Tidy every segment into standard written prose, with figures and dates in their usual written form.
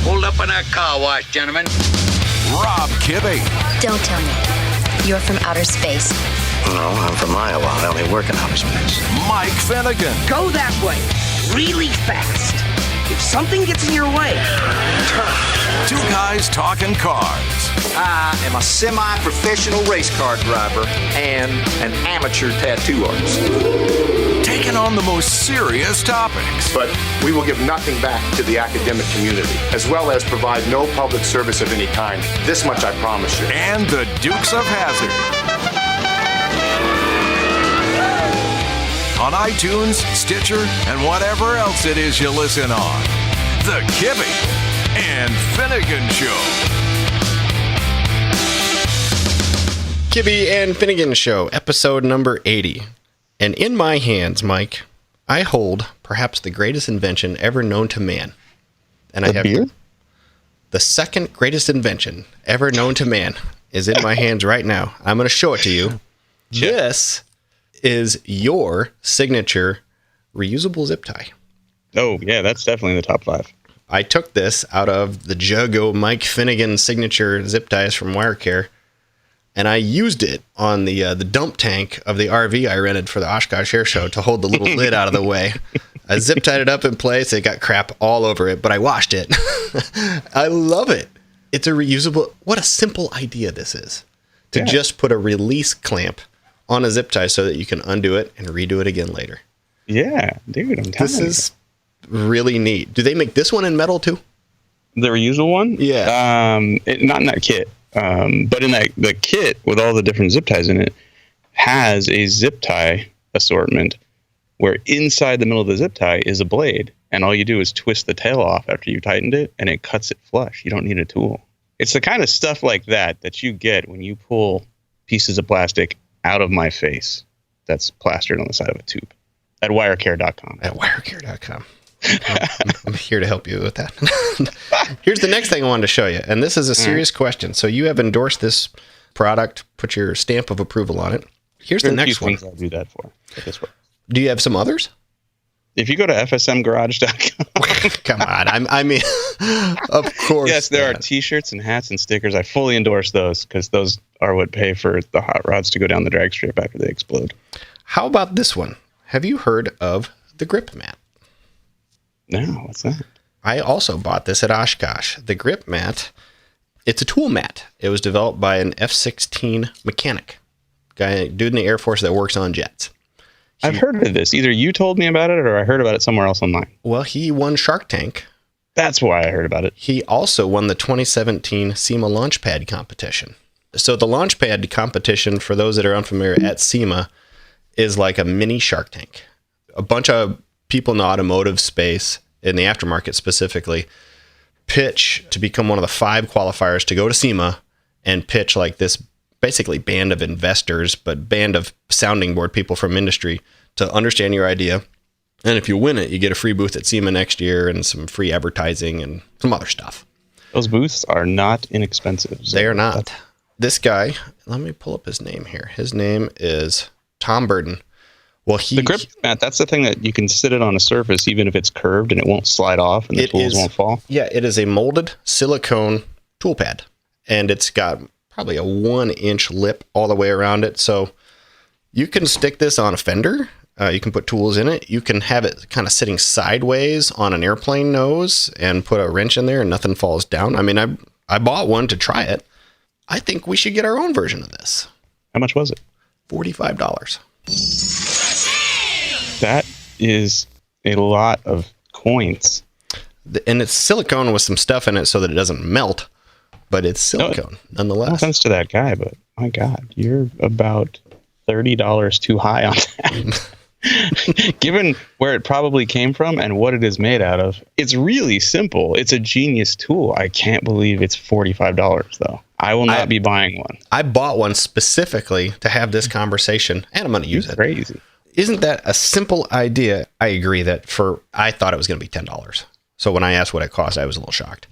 Hold up in that car wash, gentlemen. Rob Kibbe. Don't tell me. You're from outer space. No, I'm from Iowa. I only work in outer space. Mike Finnegan. Go that way, really fast. If something gets in your way, turn. Two guys talking cars. I am a semi-professional race car driver and an amateur tattoo artist. Taking on the most serious topics. But we will give nothing back to the academic community, as well as provide no public service of any kind. This much I promise you. And the Dukes of Hazzard. On iTunes, Stitcher, and whatever else it is you listen on. The Kibbe and Finnegan Show. Kibbe and Finnegan Show, episode number 80. And in my hands, Mike, I hold perhaps the greatest invention ever known to man. And I have beer? The second greatest invention ever known to man is in my hands right now. I'm going to show it to you. Sure. This is your signature reusable zip tie. Oh, yeah, that's definitely in the top 5. I took this out of the Juggo Mike Finnegan signature zip ties from WireCare, and I used it on the dump tank of the RV I rented for the Oshkosh Air Show to hold the little lid out of the way. I zip tied it up in place. It got crap all over it, but I washed it. I love it. It's a reusable. What a simple idea this is. To just put a release clamp on a zip tie so that you can undo it and redo it again later. Yeah, dude, I'm telling you. This is really neat. Do they make this one in metal too? The reusable one? Yeah. Not in that kit. But in the kit with all the different zip ties in it has a zip tie assortment where inside the middle of the zip tie is a blade, and all you do is twist the tail off after you tightened it, and it cuts it flush. You don't need a tool. It's the kind of stuff like that you get when you pull pieces of plastic out of my face that's plastered on the side of a tube at wirecare.com. At wirecare.com. I'm here to help you with that. Here's the next thing I wanted to show you, and this is a serious question. So you have endorsed this product, put your stamp of approval on it. Here's the next one. I'll do that for. Do you have some others? If you go to fsmgarage.com. Come on. I mean, of course. Yes, there are T-shirts and hats and stickers. I fully endorse those because those are what pay for the hot rods to go down the drag strip after they explode. How about this one? Have you heard of the grip mat? No, what's that? I also bought this at Oshkosh. The grip mat, it's a tool mat. It was developed by an F-16 mechanic, dude in the Air Force that works on jets. I've heard of this. Either you told me about it or I heard about it somewhere else online. Well, he won Shark Tank. That's why I heard about it. He also won the 2017 SEMA Launchpad competition. So the Launchpad competition, for those that are unfamiliar, at SEMA is like a mini Shark Tank. A bunch of people in the automotive space, in the aftermarket specifically, pitch to become one of the 5 qualifiers to go to SEMA and pitch like this basically band of investors, but band of sounding board people from industry to understand your idea. And if you win it, you get a free booth at SEMA next year and some free advertising and some other stuff. Those booths are not inexpensive. They are not. This guy, let me pull up his name here. His name is Tom Burden. Well, the grip mat, that's the thing that you can sit it on a surface even if it's curved and it won't slide off and the tools won't fall. Yeah, it is a molded silicone tool pad, and it's got probably a 1-inch lip all the way around it. So you can stick this on a fender. You can put tools in it. You can have it kind of sitting sideways on an airplane nose and put a wrench in there and nothing falls down. I mean, I bought one to try it. I think we should get our own version of this. How much was it? $45. That is a lot of coins. And it's silicone with some stuff in it so that it doesn't melt, but it's silicone nonetheless. No offense to that guy, but my God, you're about $30 too high on that. Given where it probably came from and what it is made out of, it's really simple. It's a genius tool. I can't believe it's $45 though. I will not be buying one. I bought one specifically to have this conversation, and I'm going to use it. Crazy. Isn't that a simple idea? I agree that I thought it was going to be $10. So when I asked what it cost, I was a little shocked.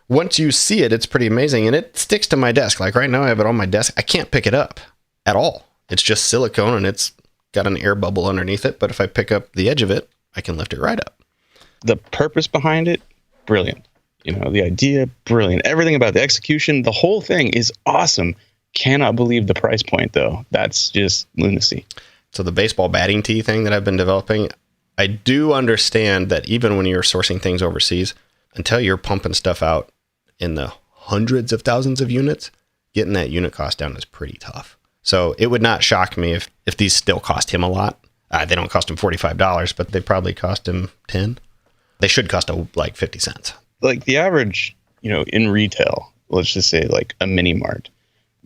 Once you see it, it's pretty amazing, and it sticks to my desk. Like right now, I have it on my desk. I can't pick it up at all. It's just silicone, and it's got an air bubble underneath it. But if I pick up the edge of it, I can lift it right up. The purpose behind it, brilliant. You know, the idea, brilliant. Everything about the execution, the whole thing is awesome. Cannot believe the price point, though. That's just lunacy. So the baseball batting tee thing that I've been developing, I do understand that even when you're sourcing things overseas, until you're pumping stuff out in the hundreds of thousands of units, getting that unit cost down is pretty tough. So it would not shock me if these still cost him a lot. They don't cost him $45, but they probably cost him $10. They should cost like 50 cents. Like the average, you know, in retail, let's just say like a mini mart,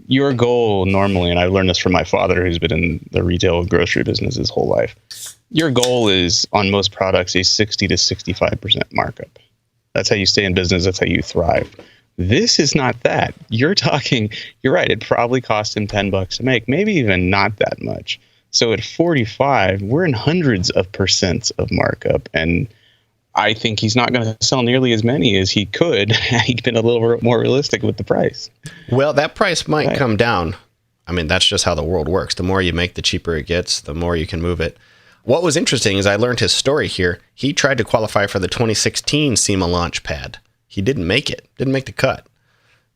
your goal normally, and I learned this from my father who's been in the retail grocery business his whole life, your goal is on most products a 60 to 65% markup. That's how you stay in business. That's how you thrive. This is not that. You're right. It probably cost him $10 to make, maybe even not that much. So at 45, we're in hundreds of percents of markup. And I think he's not going to sell nearly as many as he could had he been a little more realistic with the price. Well, that price might come down. I mean, that's just how the world works. The more you make, the cheaper it gets, the more you can move it. What was interesting is I learned his story here. He tried to qualify for the 2016 SEMA launch pad. He didn't make it. Didn't make the cut.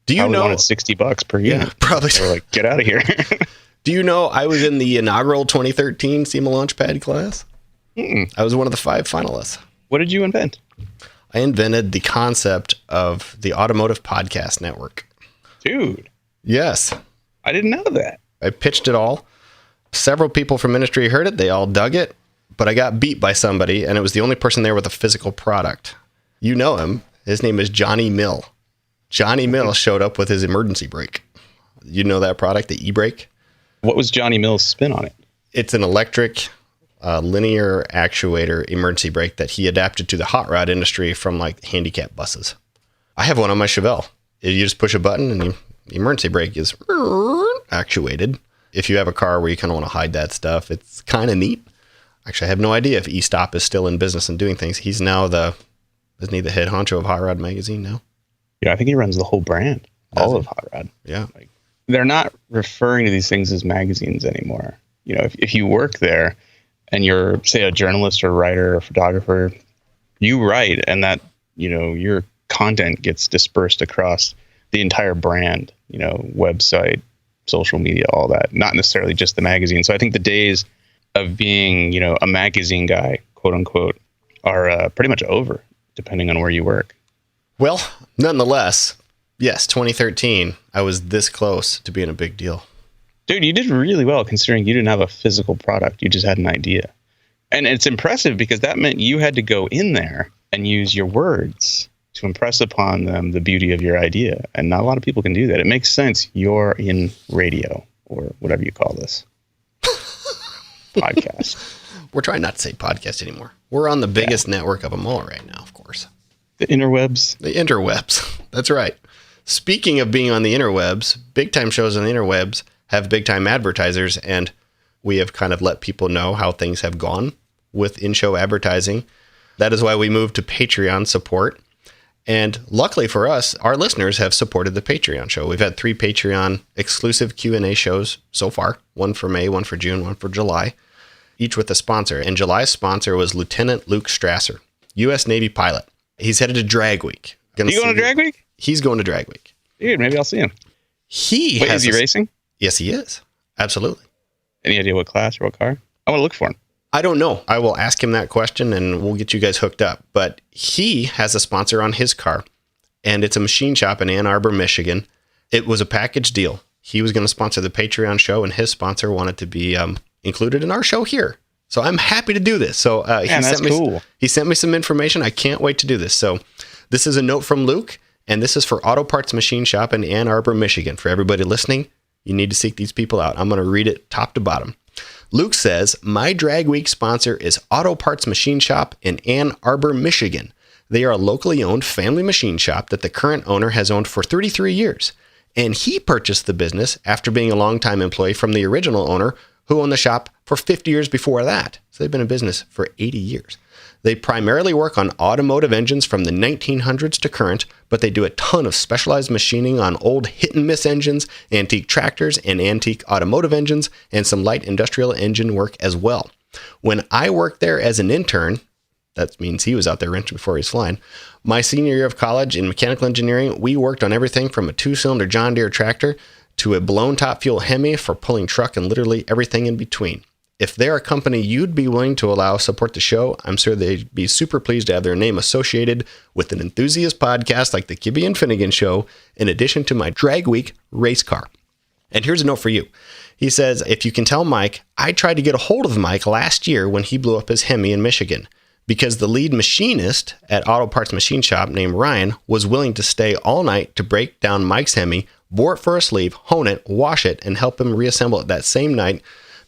Do you know? Wanted $60 per unit. Yeah, probably. They were like, get out of here. Do you know I was in the inaugural 2013 SEMA Launchpad class? I was one of the 5 finalists. What did you invent? I invented the concept of the Automotive Podcast Network. Dude. Yes. I didn't know that. I pitched it all. Several people from industry heard it. They all dug it. But I got beat by somebody, and it was the only person there with a physical product. You know him. His name is Johnny Mill. Johnny Mill showed up with his emergency brake. You know that product, the e-brake? What was Johnny Mill's spin on it? It's an electric linear actuator emergency brake that he adapted to the hot rod industry from like handicap buses. I have one on my Chevelle. You just push a button and the emergency brake is actuated. If you have a car where you kind of want to hide that stuff, it's kind of neat. Actually, I have no idea if E-Stop is still in business and doing things. He's now isn't he the head honcho of Hot Rod Magazine now? Yeah, I think he runs the whole brand, all of Hot Rod. Yeah. They're not referring to these things as magazines anymore. You know, if you work there and you're, say, a journalist or writer or photographer, you write and that, you know, your content gets dispersed across the entire brand, you know, website, social media, all that, not necessarily just the magazine. So I think the days of being, you know, a magazine guy, quote unquote, are pretty much over, depending on where you work. Well, nonetheless, yes, 2013, I was this close to being a big deal. Dude, you did really well considering you didn't have a physical product. You just had an idea. And it's impressive because that meant you had to go in there and use your words to impress upon them the beauty of your idea. And not a lot of people can do that. It makes sense. You're in radio or whatever you call this. Podcast. We're trying not to say podcast anymore. We're on the biggest network of them all right now, of course. The interwebs. The interwebs. That's right. Speaking of being on the interwebs, big time shows on the interwebs have big time advertisers, and we have kind of let people know how things have gone with in-show advertising. That is why we moved to Patreon support. And luckily for us, our listeners have supported the Patreon show. We've had 3 Patreon exclusive Q&A shows so far. One for May, one for June, one for July, each with a sponsor. And July's sponsor was Lieutenant Luke Strasser, U.S. Navy pilot. He's headed to Drag Week. You going to Drag Week? He's going to Drag Week. Dude, maybe I'll see him. Is he racing? Yes, he is. Absolutely. Any idea what class or what car? I want to look for him. I don't know. I will ask him that question and we'll get you guys hooked up. But he has a sponsor on his car, and it's a machine shop in Ann Arbor, Michigan. It was a package deal. He was going to sponsor the Patreon show, and his sponsor wanted to be included in our show here. So I'm happy to do this. So he sent me some information. I can't wait to do this. So this is a note from Luke, and this is for Auto Parts Machine Shop in Ann Arbor, Michigan. For everybody listening, you need to seek these people out. I'm going to read it top to bottom. Luke says, my Drag Week sponsor is Auto Parts Machine Shop in Ann Arbor, Michigan. They are a locally owned family machine shop that the current owner has owned for 33 years. And he purchased the business after being a longtime employee from the original owner who owned the shop for 50 years before that. So they've been in business for 80 years. They primarily work on automotive engines from the 1900s to current, but they do a ton of specialized machining on old hit-and-miss engines, antique tractors, and antique automotive engines, and some light industrial engine work as well. When I worked there as an intern, That means he was out there wrenching before he was flying. My senior year of college in mechanical engineering, we worked on everything from a 2-cylinder John Deere tractor to a blown top fuel Hemi for pulling truck and literally everything in between. If they're a company you'd be willing to allow support the show, I'm sure they'd be super pleased to have their name associated with an enthusiast podcast like the Kibbe and Finnegan Show, in addition to my Drag Week race car. And here's a note for you. He says, if you can tell Mike, I tried to get a hold of Mike last year when he blew up his Hemi in Michigan, because the lead machinist at Auto Parts Machine Shop named Ryan was willing to stay all night to break down Mike's Hemi, bore it for a sleeve, hone it, wash it, and help him reassemble it that same night.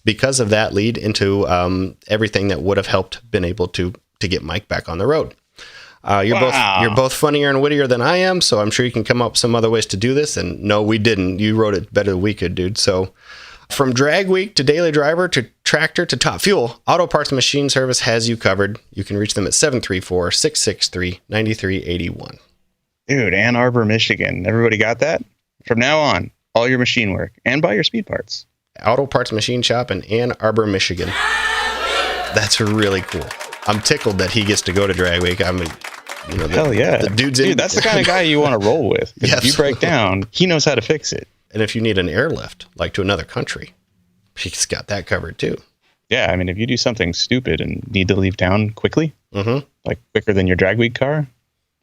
Because of that lead into everything that would have helped been able to get Mike back on the road. You're both funnier and wittier than I am, so I'm sure you can come up with some other ways to do this. And no, we didn't. You wrote it better than we could, dude. So from Drag Week to Daily Driver to Tractor to Top Fuel, Auto Parts Machine Service has you covered. You can reach them at 734-663-9381. Dude, Ann Arbor, Michigan. Everybody got that? From now on, all your machine work and buy your speed parts. Auto Parts Machine Shop in Ann Arbor, Michigan. That's really cool. I'm tickled that he gets to go to Drag Week. Hell yeah. The dude's Dude, that's the kind of guy you want to roll with. Yeah, if you break down, he knows how to fix it. And if you need an airlift, like to another country, he's got that covered too. Yeah, I mean, if you do something stupid and need to leave town quickly, like quicker than your Drag Week car,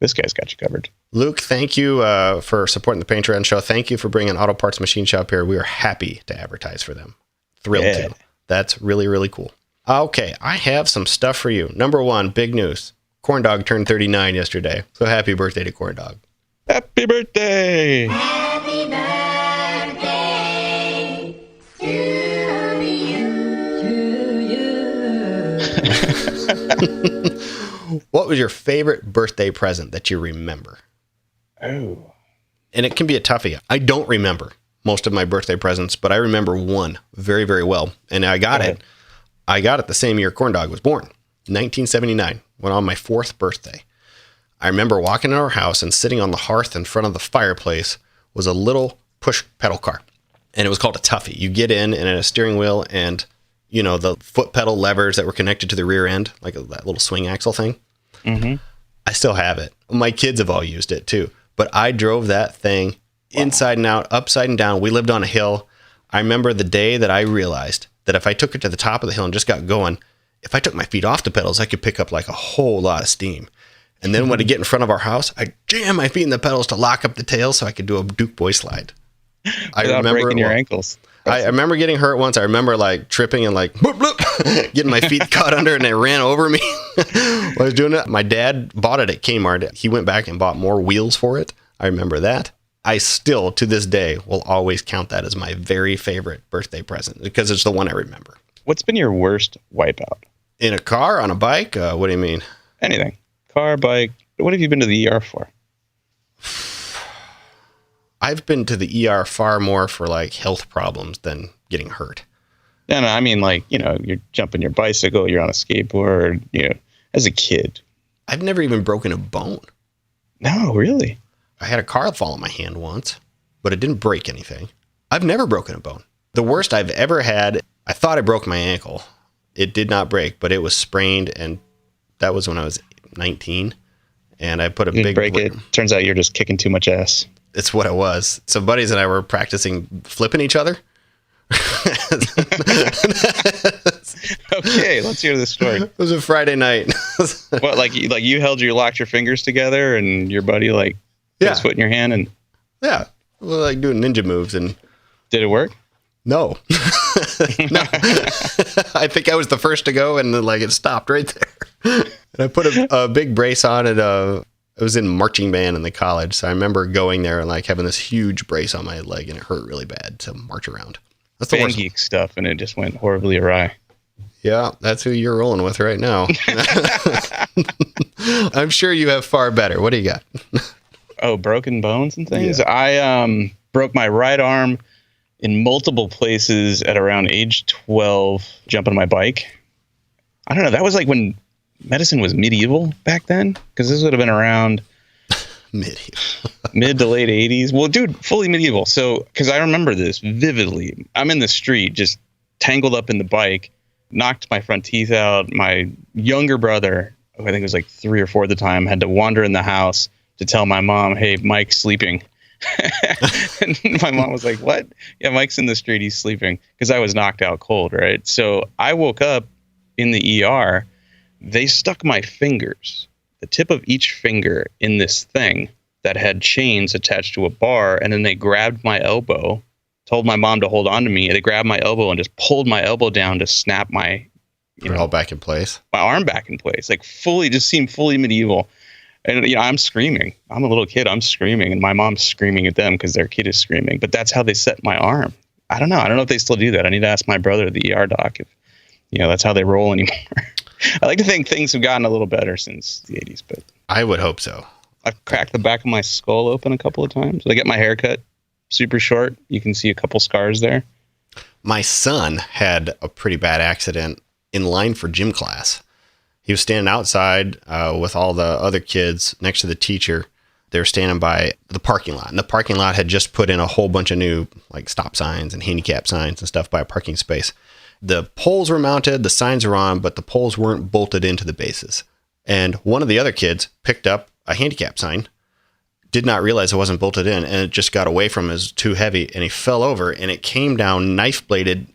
this guy's got you covered. Luke, thank you for supporting the Patreon show. Thank you for bringing Auto Parts Machine Shop here. We are happy to advertise for them. Thrilled to. That's really, really cool. Okay, I have some stuff for you. Number one, big news. Corn Dog turned 39 yesterday. So happy birthday to Corn Dog. Happy birthday! Happy birthday to you. What was your favorite birthday present that you remember? Oh. And it can be a toughie. I don't remember most of my birthday presents, but I remember one very, very well. And I got it. I got it the same year Corn Dog was born, 1979, when on my 4th birthday. I remember walking in our house and sitting on the hearth in front of the fireplace was a little push pedal car. And it was called a toughie. You get in and it had a steering wheel and, you know, the foot pedal levers that were connected to the rear end, like that little swing axle thing. Mm-hmm. I still have it. My kids have all used it too. But I drove that thing inside and out, upside and down. We lived on a hill. I remember the day that I realized that if I took it to the top of the hill and just got going, if I took my feet off the pedals, I could pick up like a whole lot of steam. And then when I get in front of our house, I jam my feet in the pedals to lock up the tail so I could do a Duke Boy slide. I remember breaking your ankles. I remember getting hurt once. I remember like tripping and like bloop, bloop, getting my feet caught under and it ran over me while I was doing it. My dad bought it at Kmart. He went back and bought more wheels for it. I remember that. I still, to this day, will always count that as my very favorite birthday present because it's the one I remember. What's been your worst wipeout? In a car, on a bike? What do you mean? Anything. Car, bike. What have you been to the ER for? I've been to the ER far more for like health problems than getting hurt. No, I mean like, you know, you're jumping your bicycle, you're on a skateboard, you know, as a kid. I've never even broken a bone. No, really? I had a car fall on my hand once, but it didn't break anything. I've never broken a bone. The worst I've ever had, I thought I broke my ankle. It did not break, but it was sprained, and that was when I was 19. And I put a big break it. Turns out you're just kicking too much ass. It's what it was. So buddies and I were practicing flipping each other. Okay, let's hear this story. It was a Friday night. What, like you locked your fingers together, and your buddy put his foot in your hand, and yeah, well, like doing ninja moves. And did it work? No. No. I think I was the first to go, and like it stopped right there. And I put a big brace on it. I was in marching band in the college, so I remember going there and like having this huge brace on my leg, and it hurt really bad to march around. That's the Band worst geek stuff, and it just went horribly awry. Yeah, that's who you're rolling with right now. I'm sure you have far better. What do you got? Oh, broken bones and things? Yeah. I broke my right arm in multiple places at around age 12, jumping on my bike. I don't know. That was like when medicine was medieval back then, because this would have been around mid to late 80s. Well, dude, fully medieval. So, because I remember this vividly. I'm in the street, just tangled up in the bike, knocked my front teeth out. My younger brother I think it was like 3 or 4 at the time, had to wander in the house to tell my mom, hey, Mike's sleeping. And my mom was like, what? Yeah, Mike's in the street. He's sleeping, because I was knocked out cold, right? So I woke up in the ER. They stuck my fingers, the tip of each finger, in this thing that had chains attached to a bar. And then they grabbed my elbow, told my mom to hold on to me. They grabbed my elbow and just pulled my elbow down to snap my, all back in place. My arm back in place, like fully, just seemed fully medieval. And, I'm screaming. I'm a little kid. I'm screaming. And my mom's screaming at them because their kid is screaming. But that's how they set my arm. I don't know. I don't know if they still do that. I need to ask my brother, the ER doc, if, that's how they roll anymore. I like to think things have gotten a little better since the 80s, but I would hope so. I've cracked the back of my skull open a couple of times. I get my hair cut super short. You can see a couple scars there. My son had a pretty bad accident in line for gym class. He was standing outside with all the other kids next to the teacher. They were standing by the parking lot. And the parking lot had just put in a whole bunch of new stop signs and handicap signs and stuff by a parking space. The poles were mounted, the signs were on, but the poles weren't bolted into the bases. And one of the other kids picked up a handicap sign, did not realize it wasn't bolted in, and it just got away from him. It was too heavy, and he fell over, and it came down knife-bladed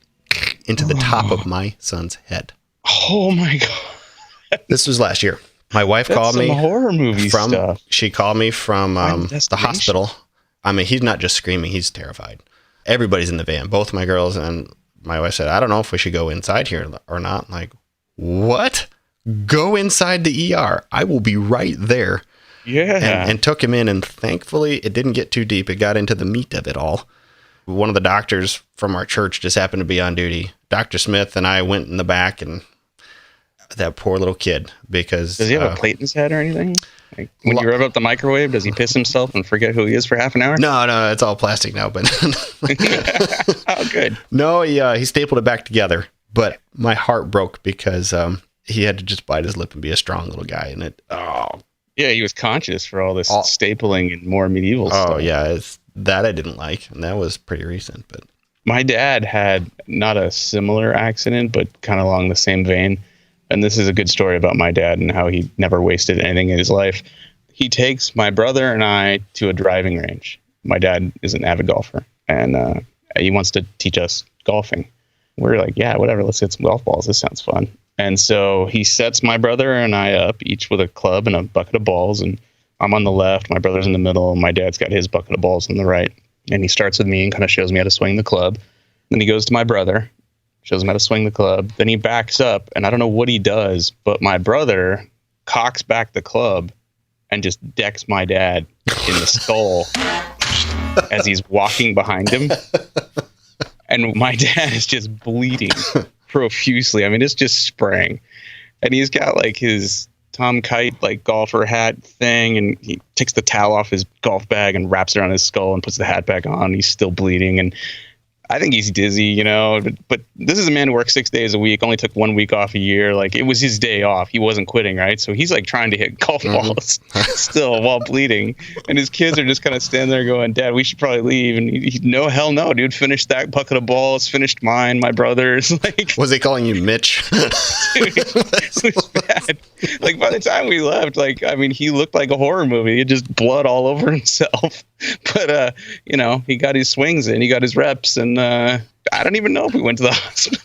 into the top of my son's head. Oh, my God. This was last year. My wife called me. Horror movie stuff. She called me from the hospital. I mean, he's not just screaming. He's terrified. Everybody's in the van, both my girls, and my wife said, I don't know if we should go inside here or not. I'm like, what? Go inside the ER. I will be right there. Yeah. And took him in, and thankfully it didn't get too deep. It got into the meat of it all. One of the doctors from our church just happened to be on duty. Dr. Smith and I went in the back, and that poor little kid, because... Does he have a plate in his head or anything? Like, when you rev up the microwave, does he piss himself and forget who he is for half an hour? No, it's all plastic now, but... Oh, good. No, he stapled it back together, but my heart broke because he had to just bite his lip and be a strong little guy, and it... Oh, yeah, he was conscious for all this stapling and more medieval stuff. Oh, yeah, that I didn't like, and that was pretty recent, but... My dad had not a similar accident, but kind of along the same vein. And this is a good story about my dad and how he never wasted anything in his life. He takes my brother and I to a driving range. My dad is an avid golfer, and he wants to teach us golfing. We're like, yeah, whatever, let's hit some golf balls. This sounds fun. And so he sets my brother and I up, each with a club and a bucket of balls. And I'm on the left, my brother's in the middle, and my dad's got his bucket of balls on the right. And he starts with me and kind of shows me how to swing the club. Then he goes to my brother, shows him how to swing the club. Then he backs up, and I don't know what he does, but my brother cocks back the club and just decks my dad in the skull as he's walking behind him. And my dad is just bleeding profusely. I mean, it's just spraying. And he's got his Tom Kite golfer hat thing, and he takes the towel off his golf bag and wraps it around his skull and puts the hat back on. He's still bleeding, and I think he's dizzy, but this is a man who works 6 days a week, only took 1 week off a year. It was his day off. He wasn't quitting, right? So he's trying to hit golf balls still while bleeding. And his kids are just kind of standing there going, Dad, we should probably leave. And he no, hell no, dude, finish that bucket of balls, finished mine, my brother's. Was he calling you Mitch? Dude, it was bad. By the time we left, he looked like a horror movie. He had just blood all over himself. But, he got his swings in, he got his reps, and I don't even know if we went to the hospital.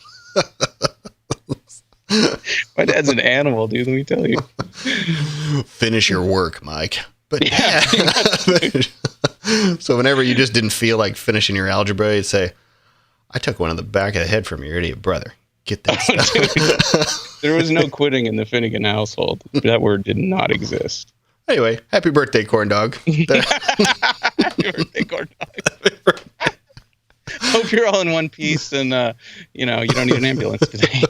My dad's an animal, dude, let me tell you. Finish your work, Mike. But yeah. So whenever you just didn't feel like finishing your algebra, you'd say, I took one in the back of the head from your idiot brother. Get that stuff. There was no quitting in the Finnegan household. That word did not exist. Anyway, happy birthday, corn dog. Happy birthday, corn dog. Hope you're all in one piece, and you don't need an ambulance today.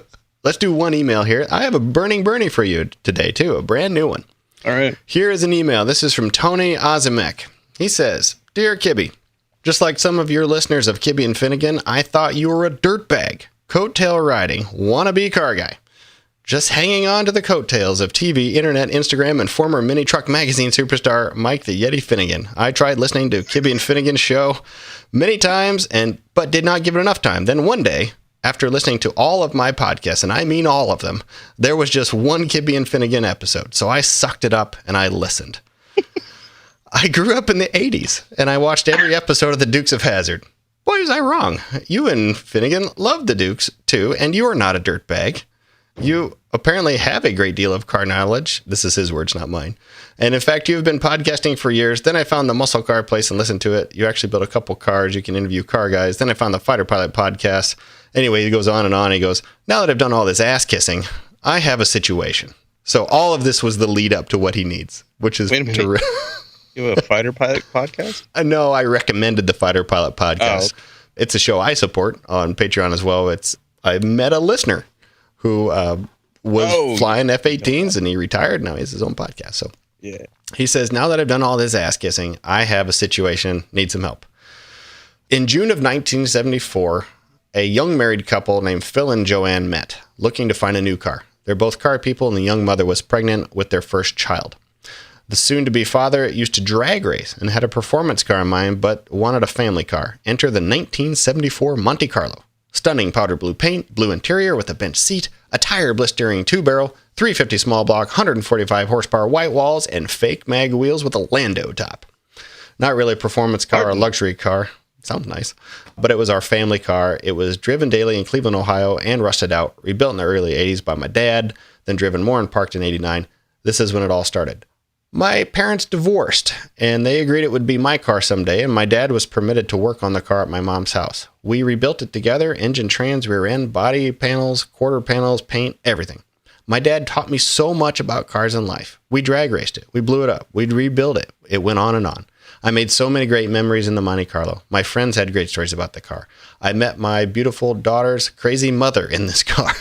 Let's do one email here. I have a burning Bernie for you today, too, a brand new one. All right. Here is an email. This is from Tony Ozimek. He says, Dear Kibby, just like some of your listeners of Kibby and Finnegan, I thought you were a dirtbag, coattail riding, wannabe car guy. Just hanging on to the coattails of TV, internet, Instagram, and former mini truck magazine superstar Mike the Yeti Finnegan. I tried listening to Kibby and Finnegan's show many times, but did not give it enough time. Then one day, After listening to all of my podcasts, and I mean all of them, there was just one Kibbe and Finnegan episode. So I sucked it up and I listened. I grew up in the 80s and I watched every episode of the Dukes of Hazzard. Boy, was I wrong. You and Finnegan love the Dukes too, and you are not a dirtbag. You apparently have a great deal of car knowledge. This is his words, not mine. And in fact, you've been podcasting for years. Then I found the Muscle Car Place and listened to it. You actually built a couple cars. You can interview car guys. Then I found the Fighter Pilot podcast. Anyway, he goes on and on. He goes, now that I've done all this ass kissing, I have a situation. So all of this was the lead up to what he needs, which is terrific. You have a Fighter Pilot podcast? No, I recommended the Fighter Pilot podcast. Oh. It's a show I support on Patreon as well. I met a listener who was flying F-18s and he retired. Now he has his own podcast. So yeah, he says, now that I've done all this ass kissing, I have a situation, need some help. In June of 1974, a young married couple named Phil and Joanne met, looking to find a new car. They're both car people, and the young mother was pregnant with their first child. The soon-to-be father used to drag race and had a performance car in mind, but wanted a family car. Enter the 1974 Monte Carlo. Stunning powder blue paint, blue interior with a bench seat, a tire blistering 2-barrel, 350 small block, 145 horsepower white walls, and fake mag wheels with a Lando top. Not really a performance car or a luxury car. Sounds nice. But it was our family car. It was driven daily in Cleveland, Ohio, and rusted out. Rebuilt in the early 80s by my dad, then driven more and parked in 89. This is when it all started. My parents divorced, and they agreed it would be my car someday, and my dad was permitted to work on the car at my mom's house. We rebuilt it together, engine, trans, rear end, body panels, quarter panels, paint, everything. My dad taught me so much about cars and life. We drag raced it. We blew it up. We'd rebuild it. It went on and on. I made so many great memories in the Monte Carlo. My friends had great stories about the car. I met my beautiful daughter's crazy mother in this car.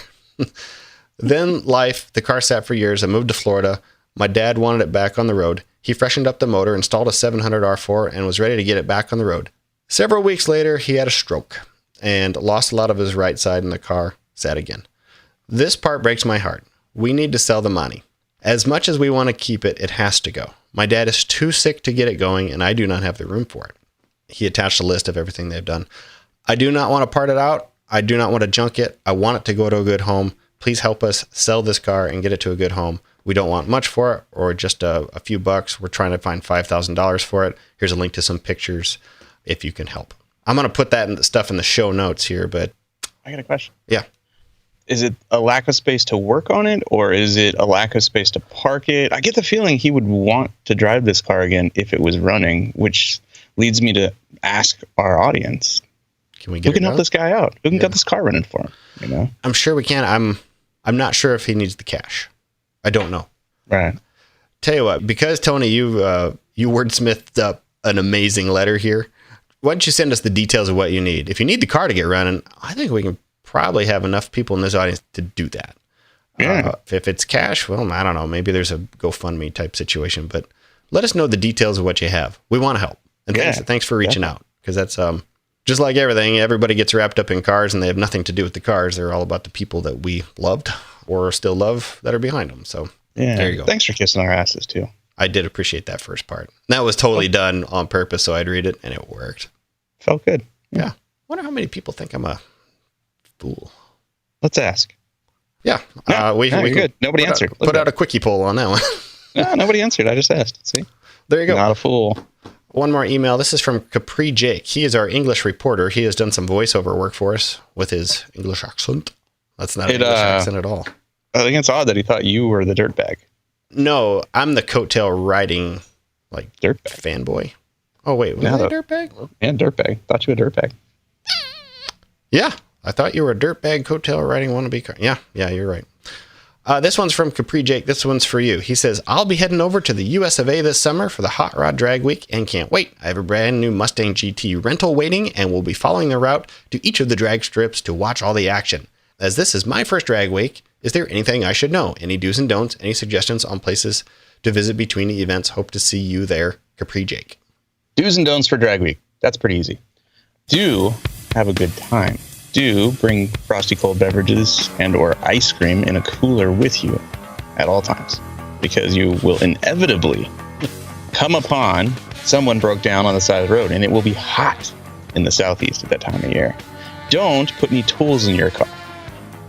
Then life, the car sat for years. I moved to Florida. My dad wanted it back on the road. He freshened up the motor, installed a 700 R4, and was ready to get it back on the road. Several weeks later, he had a stroke and lost a lot of his right side, and the car sat again. This part breaks my heart. We need to sell the Monte. As much as we want to keep it, it has to go. My dad is too sick to get it going, and I do not have the room for it. He attached a list of everything they've done. I do not want to part it out. I do not want to junk it. I want it to go to a good home. Please help us sell this car and get it to a good home. We don't want much for it or just a few bucks. We're trying to find $5,000 for it. Here's a link to some pictures if you can help. I'm going to put that stuff in the show notes here, but... I got a question. Yeah. Is it a lack of space to work on it, or is it a lack of space to park it? I get the feeling he would want to drive this car again if it was running, which leads me to ask our audience, who can help this guy out? Who can get this car running for him? You know, I'm sure we can. I'm not sure if he needs the cash. I don't know. Right. Tell you what, because Tony, you wordsmithed up an amazing letter here. Why don't you send us the details of what you need? If you need the car to get running, I think we can probably have enough people in this audience to do that. Yeah. If it's cash, well, I don't know. Maybe there's a GoFundMe type situation, but let us know the details of what you have. We want to help. And thanks for reaching out, because that's just like everything. Everybody gets wrapped up in cars and they have nothing to do with the cars. They're all about the people that we loved or still love that are behind them. So there you go. Thanks for kissing our asses too. I did appreciate that first part. That was totally done on purpose, so I'd read it, and it worked. Felt good. Yeah. Wonder how many people think I'm a fool. Let's ask. Yeah. We good. Nobody answered. Put out a quickie poll on that one. No, nobody answered. I just asked. See? There you go. Not a fool. One more email. This is from Capri Jake. He is our English reporter. He has done some voiceover work for us with his English accent. That's not an English accent at all. I think it's odd that he thought you were the dirtbag. No, I'm the coattail riding, like, dirtbag fanboy. Oh, wait. Was I a dirtbag? Yeah, dirtbag. Thought you were a dirtbag. Yeah. I thought you were a dirtbag coattail riding wannabe car. Yeah, you're right. This one's from Capri Jake. This one's for you. He says, I'll be heading over to the US of A this summer for the Hot Rod Drag Week and can't wait. I have a brand new Mustang GT rental waiting and will be following the route to each of the drag strips to watch all the action. As this is my first drag week, is there anything I should know? Any do's and don'ts? Any suggestions on places to visit between the events? Hope to see you there, Capri Jake. Do's and don'ts for drag week. That's pretty easy. Do have a good time. Do bring frosty cold beverages and or ice cream in a cooler with you at all times, because you will inevitably come upon someone broke down on the side of the road, and it will be hot in the Southeast at that time of year. don't put any tools in your car.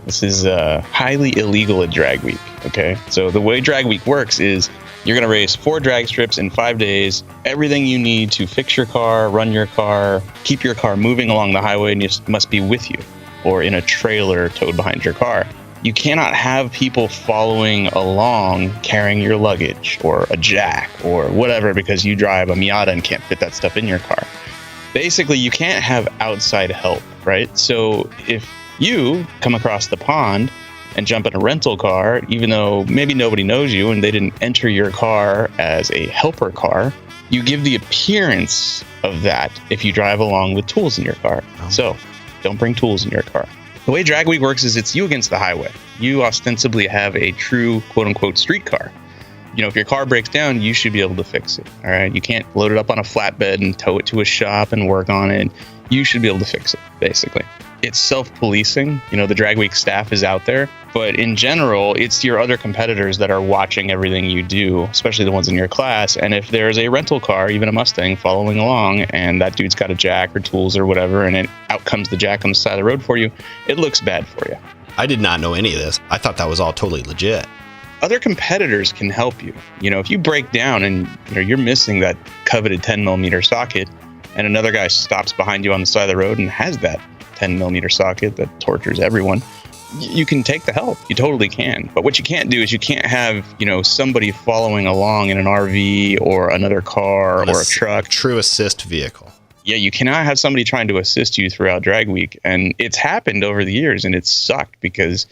This is highly illegal at drag week, okay? So the way drag week works is you're going to race 4 drag strips in 5 days. Everything you need to fix your car, run your car, keep your car moving along the highway must be with you or in a trailer towed behind your car. You cannot have people following along carrying your luggage or a jack or whatever because you drive a Miata and can't fit that stuff in your car. Basically, you can't have outside help, right? So if you come across the pond and jump in a rental car, even though maybe nobody knows you and they didn't enter your car as a helper car, you give the appearance of that if you drive along with tools in your car. So don't bring tools in your car. The way drag week works is it's you against the highway. You ostensibly have a true quote unquote street car. You know, if your car breaks down, you should be able to fix it. All right. You can't load it up on a flatbed and tow it to a shop and work on it. You should be able to fix it, basically. It's self-policing. You know, the drag week staff is out there. But in general, it's your other competitors that are watching everything you do, especially the ones in your class. And if there's a rental car, even a Mustang, following along, and that dude's got a jack or tools or whatever, and out comes the jack on the side of the road for you, it looks bad for you. I did not know any of this. I thought that was all totally legit. Other competitors can help you. You know, if you break down and you're missing that coveted 10mm socket, and another guy stops behind you on the side of the road and has that 10mm socket that tortures everyone, you can take the help. You totally can. But what you can't do is you can't have, somebody following along in an RV or another car or a truck. True assist vehicle. Yeah, you cannot have somebody trying to assist you throughout drag week. And it's happened over the years and it's sucked because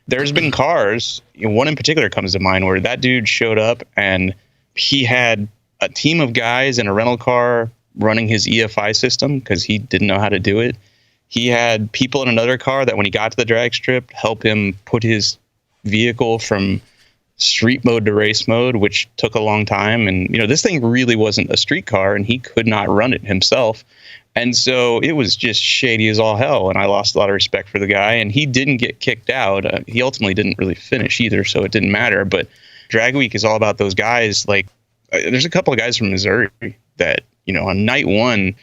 there's been cars, one in particular comes to mind where that dude showed up and he had a team of guys in a rental car running his EFI system because he didn't know how to do it. He had people in another car that when he got to the drag strip, help him put his vehicle from street mode to race mode, which took a long time. And, this thing really wasn't a street car and he could not run it himself. And so it was just shady as all hell. And I lost a lot of respect for the guy and he didn't get kicked out. He ultimately didn't really finish either. So it didn't matter. But drag week is all about those guys. Like there's a couple of guys from Missouri that, on night one,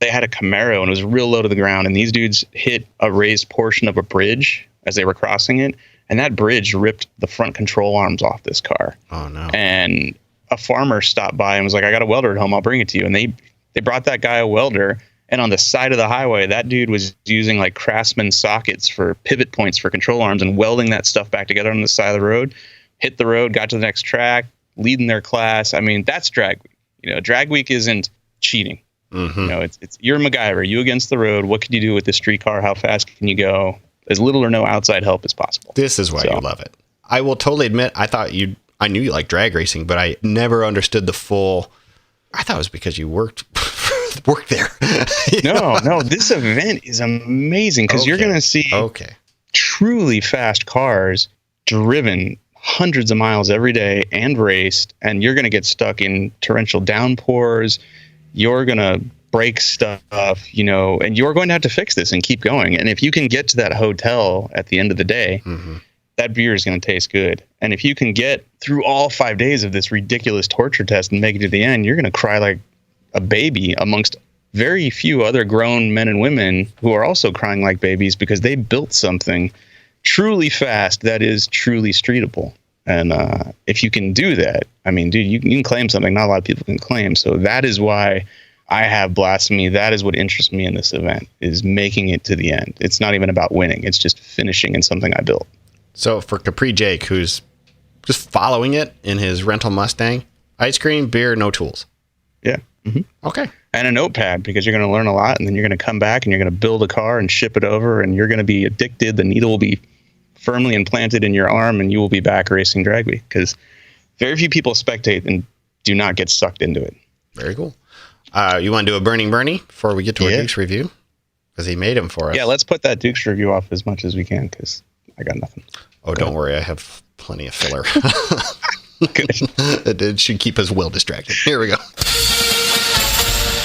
they had a Camaro and it was real low to the ground. And these dudes hit a raised portion of a bridge as they were crossing it. And that bridge ripped the front control arms off this car. Oh, no. And a farmer stopped by and was like, I got a welder at home. I'll bring it to you. And they brought that guy a welder. And on the side of the highway, that dude was using like Craftsman sockets for pivot points for control arms and welding that stuff back together on the side of the road, hit the road, got to the next track, leading their class. I mean, that's drag week. Drag week isn't cheating. Mm-hmm. It's you're MacGyver, you against the road. What can you do with this street car? How fast can you go? As little or no outside help as possible. This is why you love it. I will totally admit, I knew you liked drag racing, but I never understood the full. I thought it was because you worked there. No, this event is amazing because you're going to see truly fast cars driven hundreds of miles every day and raced, and you're going to get stuck in torrential downpours. You're going to break stuff, and you're going to have to fix this and keep going. And if you can get to that hotel at the end of the day, that beer is going to taste good. And if you can get through all 5 days of this ridiculous torture test and make it to the end, you're going to cry like a baby amongst very few other grown men and women who are also crying like babies because they built something truly fast that is truly streetable. And if you can do that, I mean, dude, you can claim something not a lot of people can claim. So that is why I have Blasphemy. That is what interests me in this event, is making it to the end. It's not even about winning. It's just finishing in something I built. So for Capri Jake, who's just following it in his rental Mustang, ice cream, beer, no tools. Yeah. Mm-hmm. Okay. And a notepad, because you're going to learn a lot, and then you're going to come back and you're going to build a car and ship it over, and you're going to be addicted. The needle will be firmly implanted in your arm, and you will be back racing drag week, because very few people spectate and do not get sucked into it. Very cool. You want to do a Burning Bernie before we get to our Duke's review? Because he made them for us. Yeah, let's put that Duke's review off as much as we can, because I got nothing. Oh, don't worry. I have plenty of filler. Good. It should keep us well distracted. Here we go.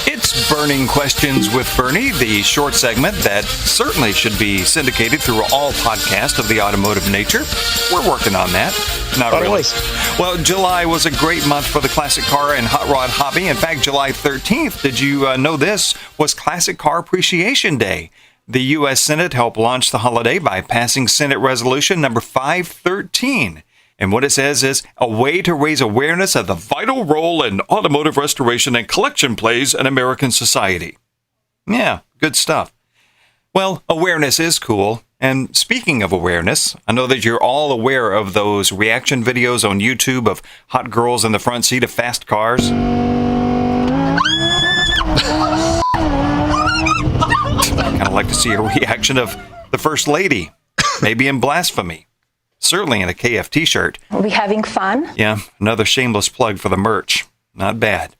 It's Burning Questions with Bernie, the short segment that certainly should be syndicated through all podcasts of the automotive nature. We're working on that. Not really. Well, July was a great month for the classic car and hot rod hobby. In fact, July 13th, did you know this, was Classic Car Appreciation Day. The U.S. Senate helped launch the holiday by passing Senate Resolution number 513. And what it says is a way to raise awareness of the vital role in automotive restoration and collection plays in American society. Yeah, good stuff. Well, awareness is cool. And speaking of awareness, I know that you're all aware of those reaction videos on YouTube of hot girls in the front seat of fast cars. I'd kind of like to see a reaction of the First Lady, maybe in blasphemy. Certainly in a KF t-shirt. Are we having fun? Yeah, another shameless plug for the merch. Not bad.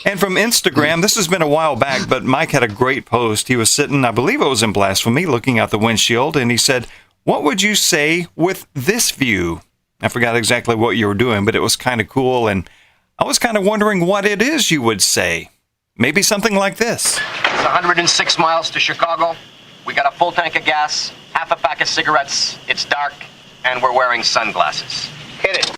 And from Instagram, this has been a while back, but Mike had a great post. He was sitting, I believe it was in blasphemy, looking out the windshield, and he said, "What would you say with this view?" I forgot exactly what you were doing, but it was kind of cool, and I was kind of wondering what it is you would say. Maybe something like this. It's 106 miles to Chicago. We got a full tank of gas, half a pack of cigarettes. It's dark, and we're wearing sunglasses. Hit it.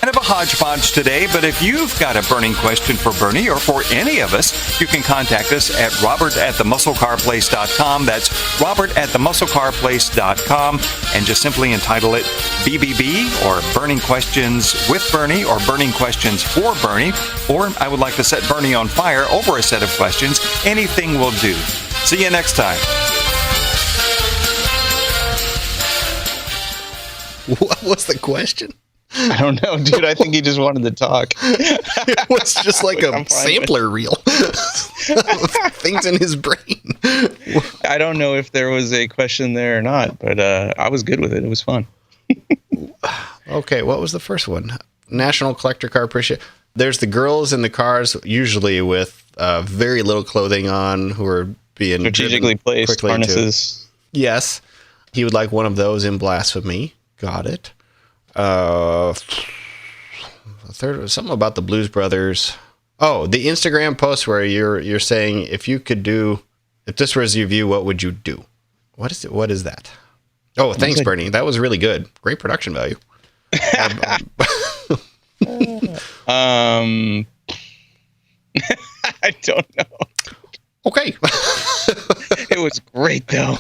Kind of a hodgepodge today, but if you've got a burning question for Bernie or for any of us, you can contact us at robert@themusclecarplace.com. That's robert@themusclecarplace.com, and just simply entitle it BBB or Burning Questions with Bernie or Burning Questions for Bernie, or I would like to set Bernie on fire over a set of questions. Anything will do. See you next time. What was the question? I don't know, dude. I think he just wanted to talk. It was just like a sampler reel of things in his brain. I don't know if there was a question there or not, but I was good with it. It was fun. Okay, what was the first one? National Collector Car Appreciation. There's the girls in the cars, usually with very little clothing on, who are being strategically placed harnesses. Yes. He would like one of those in blasphemy. Got it. Third, something about the Blues Brothers. Oh, the Instagram post where you're saying if this was your view, what would you do? What is it? What is that? Oh, thanks, Bernie. That was really good. Great production value. I don't know. Okay. It was great, though.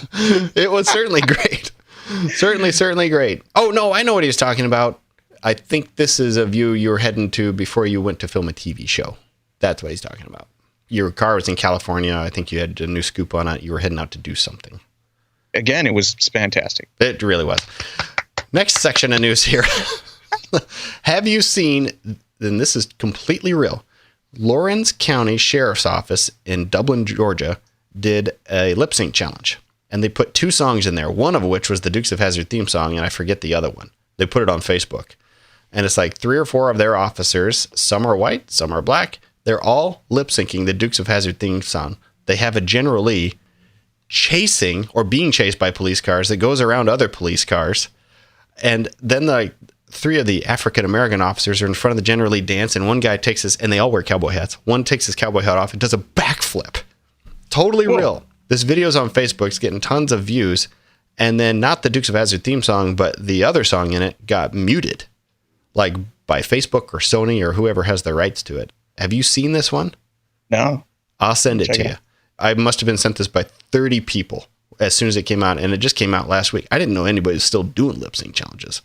It was certainly great. Certainly great. Oh, no, I know what he was talking about. I think this is a view you were heading to before you went to film a TV show. That's what he's talking about. Your car was in California. I think you had a new scoop on it. You were heading out to do something. Again, it was fantastic. It really was. Next section of news here. Have you seen, and this is completely real, Lawrence County Sheriff's Office in Dublin, Georgia, did a lip sync challenge. And they put 2 songs in there, one of which was the Dukes of Hazzard theme song, and I forget the other one. They put it on Facebook. And it's like 3 or 4 of their officers, some are white, some are black. They're all lip syncing the Dukes of Hazzard theme song. They have a General Lee chasing or being chased by police cars that goes around other police cars. And then the 3 of the African American officers are in front of the General Lee dance, and one guy takes his, and they all wear cowboy hats. One takes his cowboy hat off and does a backflip. Totally real. This video's on Facebook. It's getting tons of views. And then not the Dukes of Hazzard theme song, but the other song in it got muted, like by Facebook or Sony or whoever has the rights to it. Have you seen this one? No. I'll send it to you. I must have been sent this by 30 people as soon as it came out, and it just came out last week. I didn't know anybody was still doing lip sync challenges.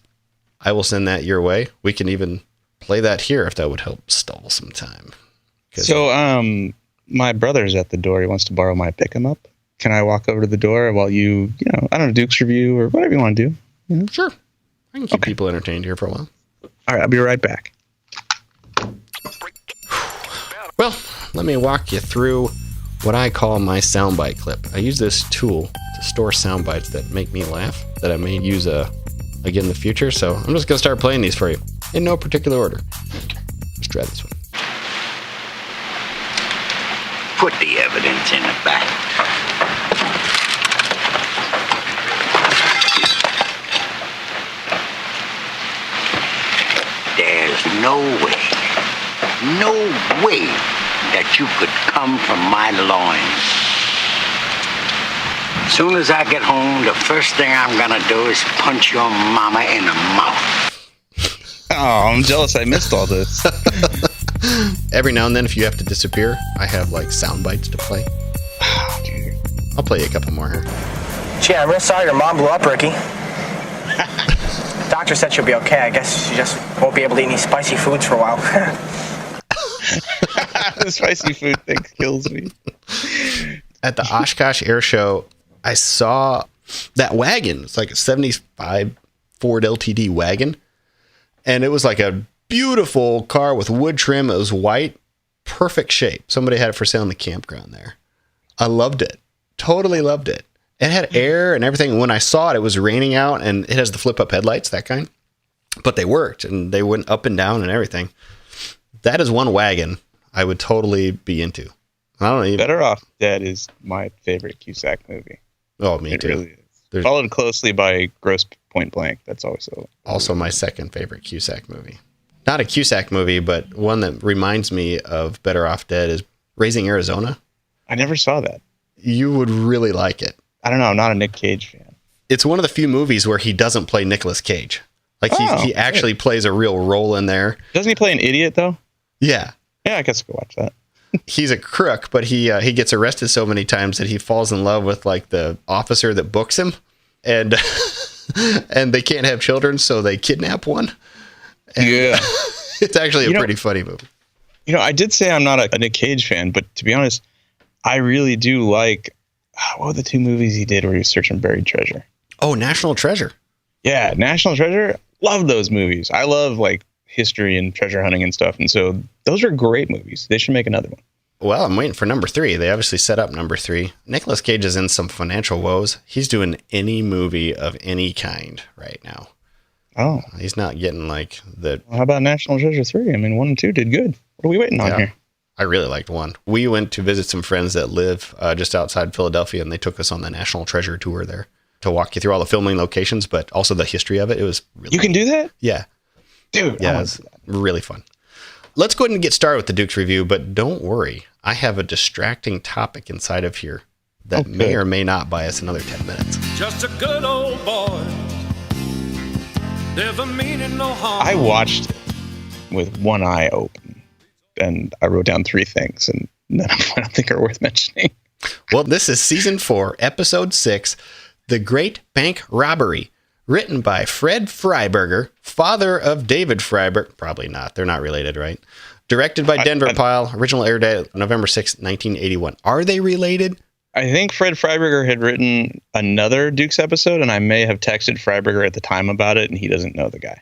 I will send that your way. We can even play that here if that would help stall some time. So, my brother's at the door. He wants to borrow my pick 'em up. Can I walk over to the door while you I don't know, Duke's review or whatever you want to do? Sure. I can keep people entertained here for a while. All right, I'll be right back. Well, let me walk you through what I call my soundbite clip. I use this tool to store soundbites that make me laugh that I may use again in the future. So I'm just going to start playing these for you in no particular order. Let's try this one. Put the evidence in the back. There's no way that you could come from my loins. As soon as I get home, the first thing I'm gonna do is punch your mama in the mouth. Oh, I'm jealous I missed all this. Every now and then, if you have to disappear, I have like sound bites to play. Oh, dude. I'll play you a couple more here. Gee, I'm real sorry your mom blew up, Ricky. Doctor said she'll be okay. I guess she just won't be able to eat any spicy foods for a while. The spicy food thing kills me. At the Oshkosh Air Show, I saw that wagon. It's like a 75 Ford LTD wagon. And it was like a beautiful car with wood trim. It was white, perfect shape. Somebody had it for sale in the campground there. I loved it. Totally loved it. It had air and everything. When I saw it, it was raining out, and it has the flip-up headlights, that kind. But they worked, and they went up and down and everything. That is one wagon I would totally be into. I don't even... Better Off Dead is my favorite Cusack movie. Oh, me too. It really is. Followed closely by Gross Point Blank. That's also my second favorite Cusack movie. Not a Cusack movie, but one that reminds me of Better Off Dead is Raising Arizona. I never saw that. You would really like it. I don't know. I'm not a Nick Cage fan. It's one of the few movies where he doesn't play Nicolas Cage. Like he actually plays a real role in there. Doesn't he play an idiot though? Yeah. Yeah, I guess I could watch that. He's a crook, but he gets arrested so many times that he falls in love with like the officer that books him, and and they can't have children, so they kidnap one. And yeah, it's actually a pretty funny movie. I did say I'm not a Nick Cage fan, but to be honest, I really do like. What were the two movies he did where he was searching buried treasure? Oh, National Treasure. Yeah, National Treasure. Love those movies. I love like history and treasure hunting and stuff. And so those are great movies. They should make another one. Well, I'm waiting for number 3. They obviously set up number 3. Nicolas Cage is in some financial woes. He's doing any movie of any kind right now. Oh. He's not getting like the... Well, how about National Treasure 3? I mean, 1 and 2 did good. What are we waiting on here? I really liked 1. We went to visit some friends that live just outside Philadelphia, and they took us on the National Treasure tour there to walk you through all the filming locations, but also the history of it. It was really You can do that? Yeah. Dude, yeah, it was really fun. Let's go ahead and get started with the Duke's review, but don't worry. I have a distracting topic inside of here that may or may not buy us another 10 minutes. Just a good old boy. Never meaning no harm. I watched it with one eye open. And I wrote down 3 things, and none of them I don't think are worth mentioning. Well, this is season 4, episode 6, The Great Bank Robbery, written by Fred Freiberger, father of David Freiberger. Probably not. They're not related, right? Directed by Denver Pyle. Original air date November 6, 1981. Are they related? I think Fred Freiberger had written another Dukes episode, and I may have texted Freiberger at the time about it, and he doesn't know the guy.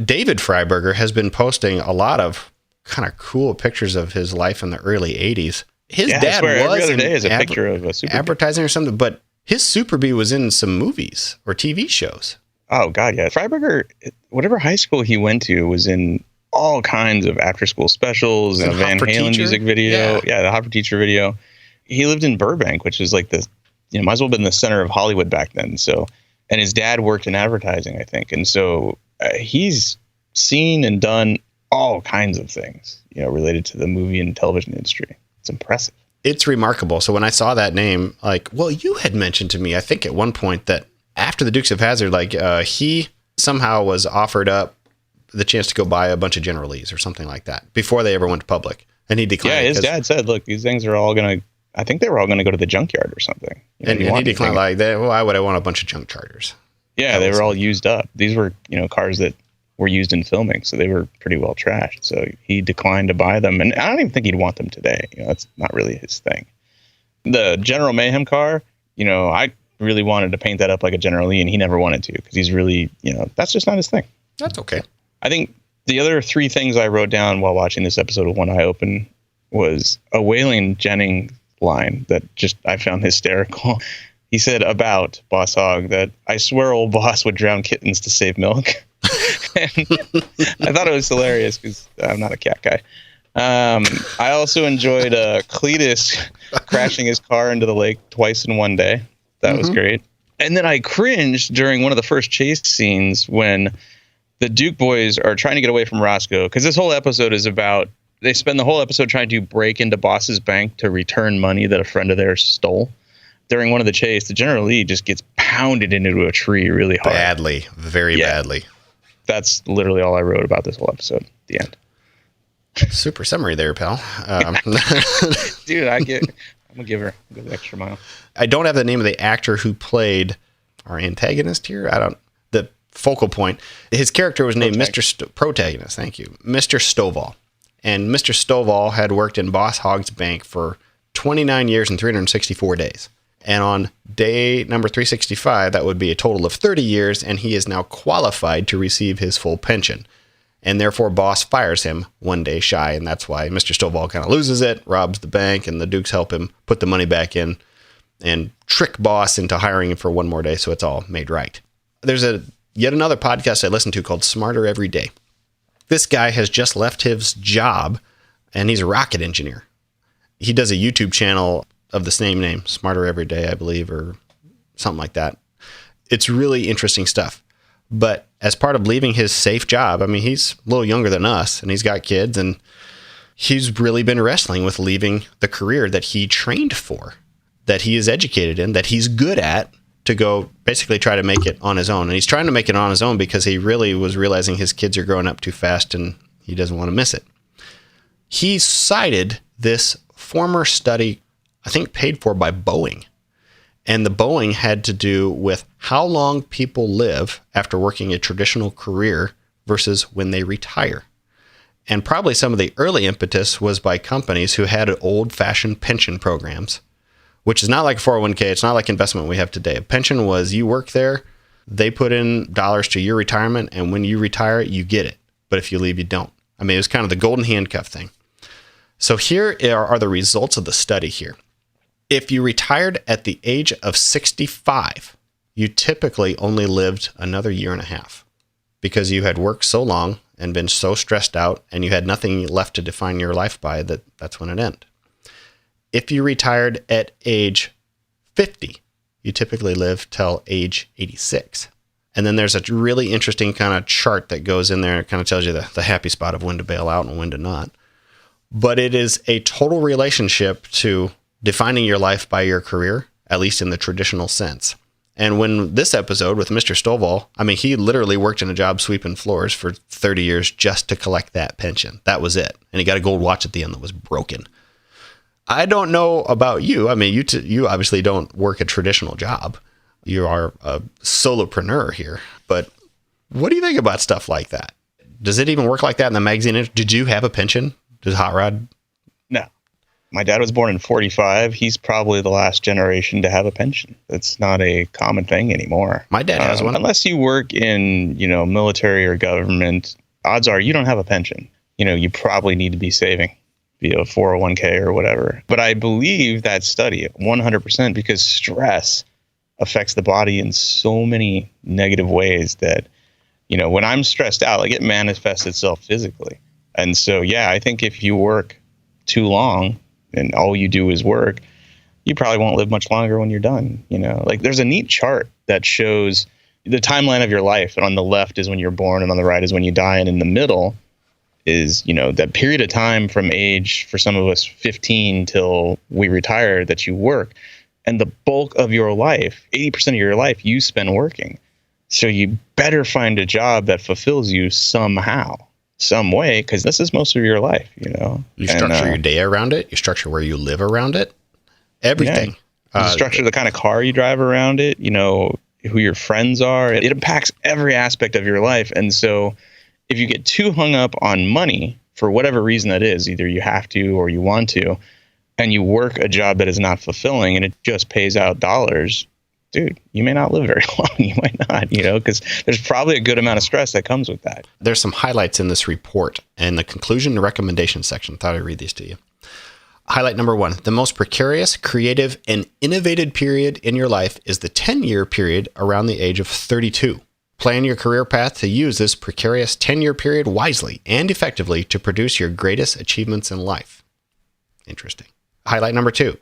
David Freiberger has been posting a lot of kind of cool pictures of his life in the early 80s. His dad was every other day is a picture of a Super advertising or something, but his Super Bee was in some movies or TV shows. Oh God, yeah. Freiberger, whatever high school he went to, was in all kinds of after-school specials and a Van Halen music video. Yeah, the Hot for Teacher video. He lived in Burbank, which is like the, might as well have been the center of Hollywood back then. So, and his dad worked in advertising, I think, and so he's seen and done all kinds of things, related to the movie and television industry. It's impressive. It's remarkable. So when I saw that name, you had mentioned to me, I think at one point that after the Dukes of Hazzard, he somehow was offered up the chance to go buy a bunch of General Lees or something like that before they ever went public. And he declined. Yeah, his dad said, look, these things are all going to, I think they were all going to go to the junkyard or something. And he declined why would I want a bunch of junk chargers? Yeah, they were all used up. These were, cars that were used in filming, so they were pretty well trashed. So he declined to buy them, and I don't even think he'd want them today. That's not really his thing. The General Mayhem car, I really wanted to paint that up like a General Lee, and he never wanted to because he's really, that's just not his thing. That's okay. I think the other 3 things I wrote down while watching this episode of One Eye Open was a Waylon Jennings line that just I found hysterical. He said about Boss Hogg that I swear old boss would drown kittens to save milk. And I thought it was hilarious because I'm not a cat guy. I also enjoyed Cletus crashing his car into the lake twice in one day. That was great. And then I cringed during one of the first chase scenes when the Duke boys are trying to get away from Roscoe, because this whole episode is about, they spend the whole episode trying to break into Boss's bank to return money that a friend of theirs stole. During one of the chase, the General Lee just gets pounded into a tree really hard. Badly. Very badly. That's literally all I wrote about this whole episode. The end. Super summary there, pal. Dude, I I'm going to give her the extra mile. I don't have the name of the actor who played our antagonist here. The focal point. His character was named Protagonist. Thank you. Mr. Stovall. And Mr. Stovall had worked in Boss Hogg's bank for 29 years and 364 days. And on day number 365, that would be a total of 30 years, and he is now qualified to receive his full pension. And therefore, Boss fires him one day shy, and that's why Mr. Stovall kind of loses it, robs the bank, and the Dukes help him put the money back in and trick Boss into hiring him for one more day, so it's all made right. There's yet another podcast I listen to called Smarter Every Day. This guy has just left his job, and he's a rocket engineer. He does a YouTube channel of the same name, Smarter Every Day, I believe, or something like that. It's really interesting stuff. But as part of leaving his safe job, I mean, he's a little younger than us, and he's got kids, and he's really been wrestling with leaving the career that he trained for, that he is educated in, that he's good at, to go basically try to make it on his own. And he's trying to make it on his own because he really was realizing his kids are growing up too fast, and he doesn't want to miss it. He cited this former study, I think paid for by Boeing. And the Boeing had to do with how long people live after working a traditional career versus when they retire. And probably some of the early impetus was by companies who had old-fashioned pension programs, which is not like 401k. It's not like investment we have today. A pension was you work there, they put in dollars to your retirement, and when you retire, you get it. But if you leave, you don't. I mean, it was kind of the golden handcuff thing. So here are the results of the study here. If you retired at the age of 65, you typically only lived another year and a half because you had worked so long and been so stressed out and you had nothing left to define your life by that's when it ended. If you retired at age 50, you typically live till age 86. And then there's a really interesting kind of chart that goes in there and it kind of tells you the happy spot of when to bail out and when to not. But it is a total relationship to defining your life by your career, at least in the traditional sense. And when this episode with Mr. Stovall, I mean, he literally worked in a job sweeping floors for 30 years just to collect that pension. That was it. And he got a gold watch at the end that was broken. I don't know about you. I mean, you obviously don't work a traditional job. You are a solopreneur here. But what do you think about stuff like that? Does it even work like that in the magazine? Did you have a pension? Does Hot Rod? No. My dad was born in 45. He's probably the last generation to have a pension. It's not a common thing anymore. My dad has one. Unless you work in, military or government, odds are you don't have a pension. You probably need to be saving via 401k or whatever. But I believe that study 100% because stress affects the body in so many negative ways that, when I'm stressed out, it manifests itself physically. And so, yeah, I think if you work too long, and all you do is work, you probably won't live much longer when you're done. There's a neat chart that shows the timeline of your life. And on the left is when you're born and on the right is when you die. And in the middle is, that period of time from age, for some of us, 15 till we retire that you work. And the bulk of your life, 80% of your life, you spend working. So you better find a job that fulfills you somehow. Some way, because this is most of your life, You structure your day around it. You structure where you live around it. Everything. Yeah. You structure the kind of car you drive around it, who your friends are. It impacts every aspect of your life. And so if you get too hung up on money, for whatever reason that is, either you have to or you want to, and you work a job that is not fulfilling and it just pays out dollars, dude, you may not live very long. You might not, because there's probably a good amount of stress that comes with that. There's some highlights in this report and the conclusion and recommendation section. Thought I'd read these to you. Highlight number 1, the most precarious, creative, and innovative period in your life is the 10-year period around the age of 32. Plan your career path to use this precarious 10-year period wisely and effectively to produce your greatest achievements in life. Interesting. Highlight number 2,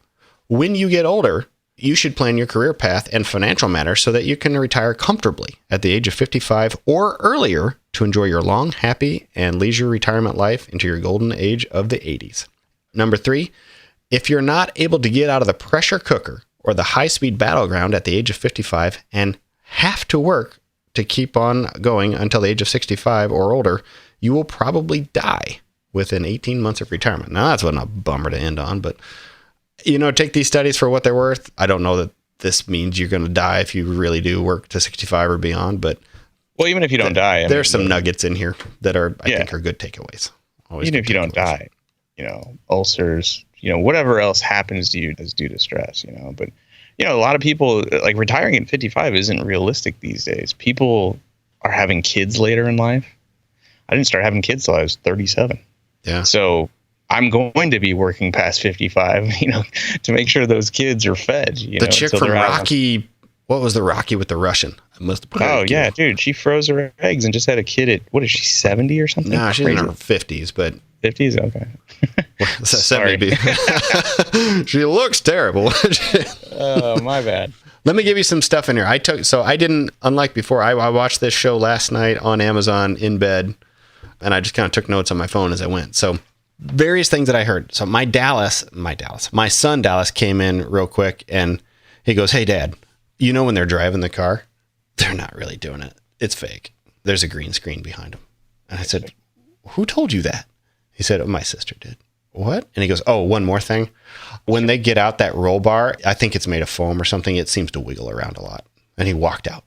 when you get older, you should plan your career path and financial matters so that you can retire comfortably at the age of 55 or earlier to enjoy your long, happy, and leisure retirement life into your golden age of the 80s. Number 3, if you're not able to get out of the pressure cooker or the high-speed battleground at the age of 55 and have to work to keep on going until the age of 65 or older, you will probably die within 18 months of retirement. Now, that's not a bummer to end on, but Take these studies for what they're worth. I don't know that this means you're going to die if you really do work to 65 or beyond, but well, even if you don't die, there's some nuggets in here that I think are good takeaways. Even if you don't die, ulcers, whatever else happens to you is due to stress, but a lot of people, like, retiring at 55 isn't realistic these days. People are having kids later in life. I didn't start having kids till I was 37. Yeah. So I'm going to be working past 55, to make sure those kids are fed. The chick from Rocky, what was the Rocky with the Russian? I must have put yeah, dude. She froze her eggs and just had a kid at, what is she, 70 or something? No, she's in her 50s, but... 50s? Okay. Sorry. She looks terrible. Oh, my bad. Let me give you some stuff in here. Unlike before, I watched this show last night on Amazon in bed, and I just kind of took notes on my phone as I went. So various things that I heard. So my son Dallas came in real quick, and he goes, "Hey, Dad, when they're driving the car, they're not really doing it. It's fake. There's a green screen behind them." And I said, "Who told you that?" He said, "My sister did." "What?" And he goes, "Oh, one more thing. When they get out that roll bar, I think it's made of foam or something. It seems to wiggle around a lot." And he walked out.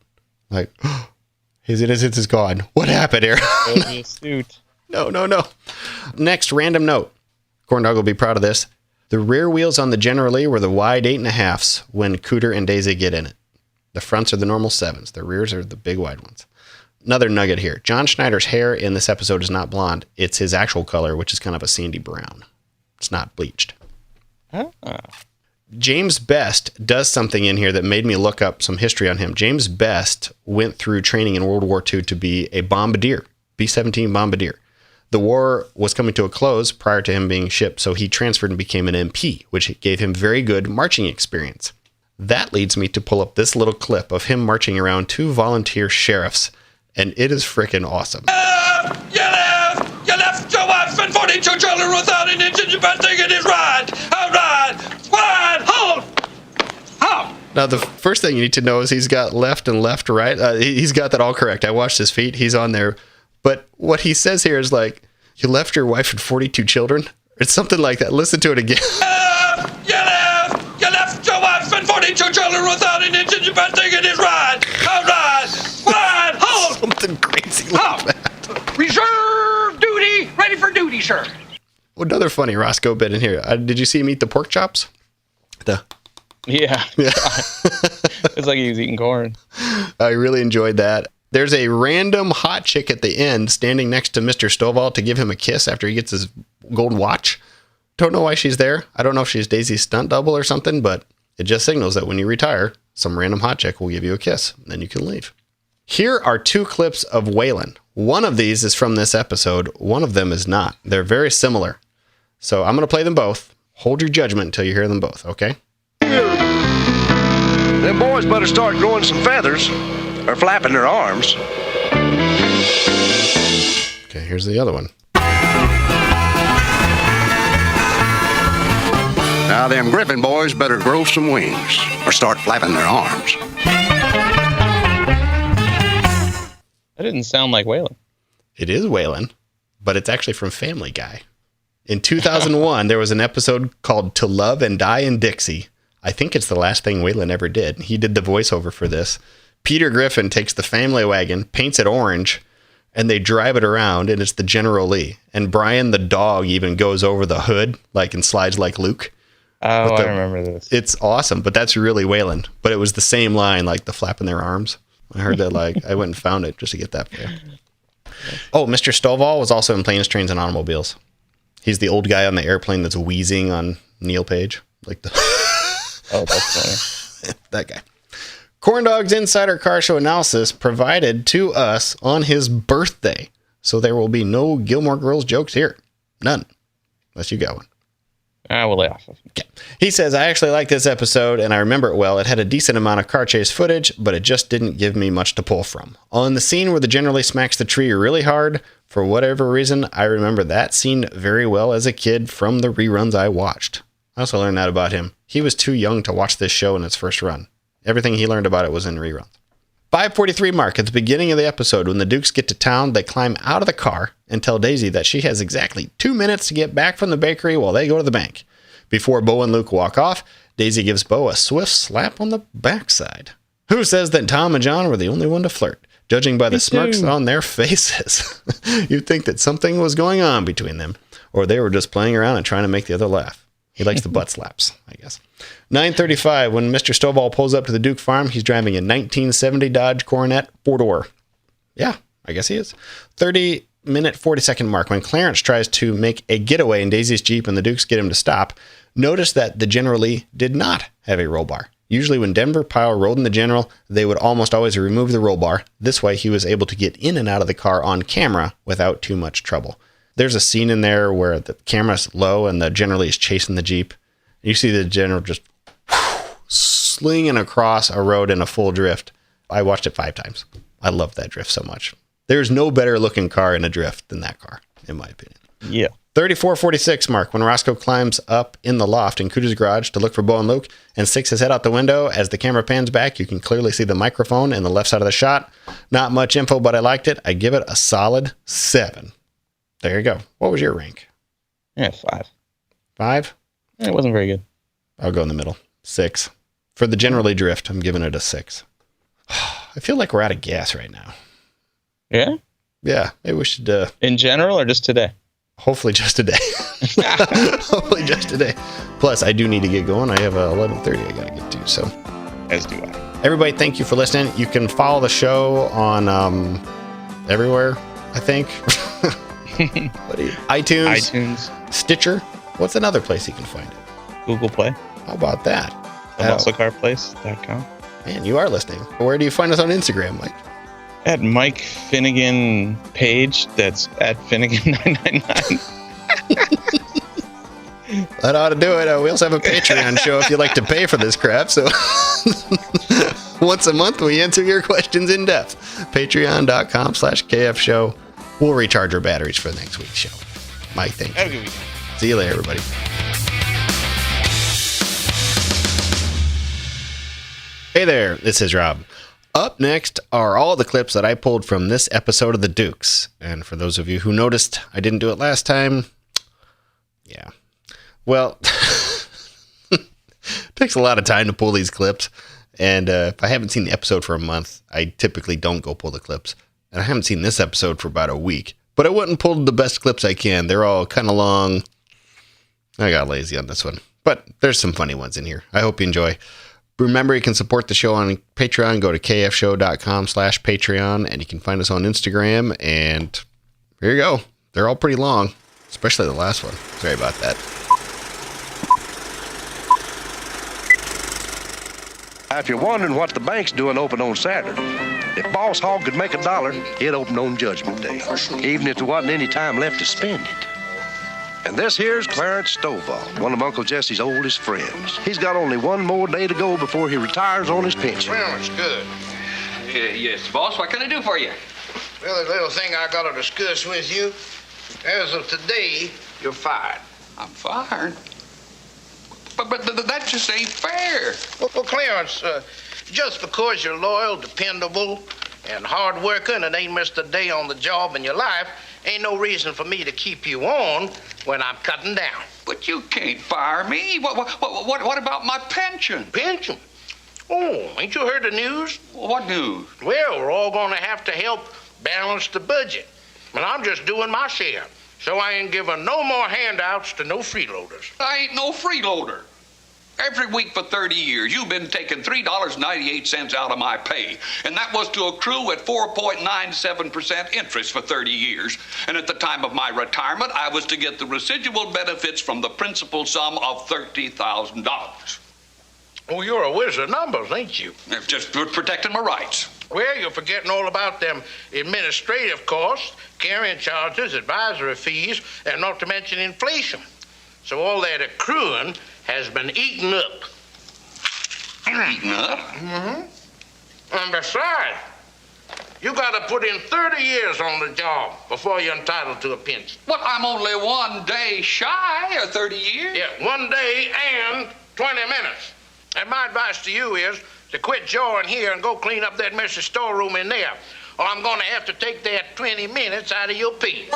Like, his innocence is gone. What happened here? Suit. No. Next, random note. Corn Dog will be proud of this. The rear wheels on the General Lee were the wide 8.5s when Cooter and Daisy get in it. The fronts are the normal 7s. The rears are the big wide ones. Another nugget here. John Schneider's hair in this episode is not blonde. It's his actual color, which is kind of a sandy brown. It's not bleached. James Best does something in here that made me look up some history on him. James Best went through training in World War II to be a bombardier, B-17 bombardier. The war was coming to a close prior to him being shipped, so he transferred and became an MP, which gave him very good marching experience. That leads me to pull up this little clip of him marching around 2 volunteer sheriffs, and it is freaking awesome. You left your wife and 42 children without an inch in your butt thinking it's right. All right. Hold. Now, the first thing you need to know is he's got left and left, right. He's got that all correct. I watched his feet. He's on there. But what he says here is like, you left your wife and 42 children? It's something like that. Listen to it again. You left your wife and 42 children without an inch in your butt thinking it's right. All right. Hold. Something crazy like that. Reserve duty. Ready for duty, sir. Another funny Roscoe bit in here. Did you see him eat the pork chops? Yeah. It's like he was eating corn. I really enjoyed that. There's a random hot chick at the end standing next to Mr. Stovall to give him a kiss after he gets his gold watch. Don't know why she's there. I don't know if she's Daisy's stunt double or something, but it just signals that when you retire, some random hot chick will give you a kiss, and then you can leave. Here are 2 clips of Waylon. One of these is from this episode. One of them is not. They're very similar. So I'm going to play them both. Hold your judgment until you hear them both, okay? Them boys better start growing some feathers or flapping their arms. Okay, here's the other one. Now them Griffin boys better grow some wings or start flapping their arms. That didn't sound like Waylon. It is Waylon, but it's actually from Family Guy. In 2001, there was an episode called To Love and Die in Dixie. I think it's the last thing Waylon ever did. He did the voiceover for this. Peter Griffin takes the family wagon, paints it orange, and they drive it around, and it's the General Lee. And Brian the dog even goes over the hood, and slides like Luke. Oh, I remember this. It's awesome, but that's really Waylon. But it was the same line, like the flapping their arms. I heard that, I went and found it just to get that for you. Oh, Mr. Stovall was also in Planes, Trains, and Automobiles. He's the old guy on the airplane that's wheezing on Neil Page. Oh, that's funny. That guy. Corn Dog's Insider Car Show analysis provided to us on his birthday. So there will be no Gilmore Girls jokes here. None. Unless you got one. We'll lay off. Okay. He says, I actually like this episode and I remember it well. It had a decent amount of car chase footage, but it just didn't give me much to pull from. On the scene where the General Lee smacks the tree really hard, for whatever reason, I remember that scene very well as a kid from the reruns I watched. I also learned that about him. He was too young to watch this show in its first run. Everything he learned about it was in reruns. 5:43 mark at the beginning of the episode. When the Dukes get to town, they climb out of the car and tell Daisy that she has exactly 2 minutes to get back from the bakery while they go to the bank. Before Bo and Luke walk off, Daisy gives Bo a swift slap on the backside. Who says that Tom and John were the only one to flirt? Judging by the smirks on their faces, you'd think that something was going on between them, or they were just playing around and trying to make the other laugh. He likes the butt slaps, I guess. 9:35, when Mr. Stovall pulls up to the Duke farm, he's driving a 1970 Dodge Coronet 4-door. Yeah, I guess he is. 30-minute, 40-second mark, when Clarence tries to make a getaway in Daisy's Jeep and the Dukes get him to stop, notice that the General Lee did not have a roll bar. Usually when Denver Powell rode in the General, they would almost always remove the roll bar. This way he was able to get in and out of the car on camera without too much trouble. There's a scene in there where the camera's low and the General Lee is chasing the Jeep. You see the General just slinging across a road in a full drift. I watched it 5 times. I love that drift so much. There's no better looking car in a drift than that car, in my opinion. Yeah. 34:46 mark, when Roscoe climbs up in the loft in Cooter's garage to look for Bo and Luke and sticks his head out the window. As the camera pans back, you can clearly see the microphone in the left side of the shot. Not much info, but I liked it. I give it a solid 7. There you go. What was your rank? Yeah, 5. 5? Yeah, it wasn't very good. I'll go in the middle. 6. For the General Lee drift, I'm giving it a 6. I feel like we're out of gas right now. Yeah? Yeah. Maybe we should... in general or just today? Hopefully just today. Hopefully just today. Plus, I do need to get going. I have 11:30 I got to get to, so. As do I. Everybody, thank you for listening. You can follow the show on everywhere, I think. iTunes, Stitcher. What's another place you can find it? Google Play. How about that? TheMuscleCarPlace.com. Man, you are listening. Where do you find us on Instagram, Mike? At Mike Finnegan page. That's at Finnegan999. That ought to do it. We also have a Patreon show if you'd like to pay for this crap. So once a month, we answer your questions in depth. Patreon.com/KF show. We'll recharge our batteries for the next week's show. Mike, thank you. See you later, everybody. Hey there, this is Rob. Up next are all the clips that I pulled from this episode of The Dukes. And for those of you who noticed I didn't do it last time, yeah. Well, it takes a lot of time to pull these clips. And if I haven't seen the episode for a month, I typically don't go pull the clips. And I haven't seen this episode for about a week. But I went and pulled the best clips I can. They're all kind of long. I got lazy on this one. But there's some funny ones in here. I hope you enjoy. Remember, you can support the show on Patreon. Go to kfshow.com/Patreon, and you can find us on Instagram. And here you go. They're all pretty long, especially the last one. Sorry about that. If you're wondering what the bank's doing open on Saturday, if Boss Hogg could make $1, he'd open on Judgment Day, even if there wasn't any time left to spend it. And this here's Clarence Stovall, one of Uncle Jesse's oldest friends. He's got only one more day to go before he retires on his pension. Well, it's good. Yes, boss, what can I do for you? Well, the little thing I got to discuss with you, as of today, you're fired. I'm fired? But that just ain't fair. Well, Clarence, just because you're loyal, dependable, and hard working and ain't missed a day on the job in your life, ain't no reason for me to keep you on when I'm cutting down. But you can't fire me. What about my pension? Pension? Oh, ain't you heard the news? What news? Well, we're all going to have to help balance the budget. And I'm just doing my share. So I ain't giving no more handouts to no freeloaders. I ain't no freeloader. Every week for 30 years, you've been taking $3.98 out of my pay. And that was to accrue at 4.97% interest for 30 years. And at the time of my retirement, I was to get the residual benefits from the principal sum of $30,000. Oh, you're a wizard of numbers, ain't you? Just protecting my rights. Well, you're forgetting all about them administrative costs, carrying charges, advisory fees, and not to mention inflation. So all that accruing has been eaten up. Eaten up? Mm-hmm. And besides, you got to put in 30 years on the job before you're entitled to a pension. Well, I'm only 1 day shy of 30 years. Yeah, 1 day and 20 minutes. And my advice to you is to quit jawing here and go clean up that messy storeroom in there, or I'm going to have to take that 20 minutes out of your pay.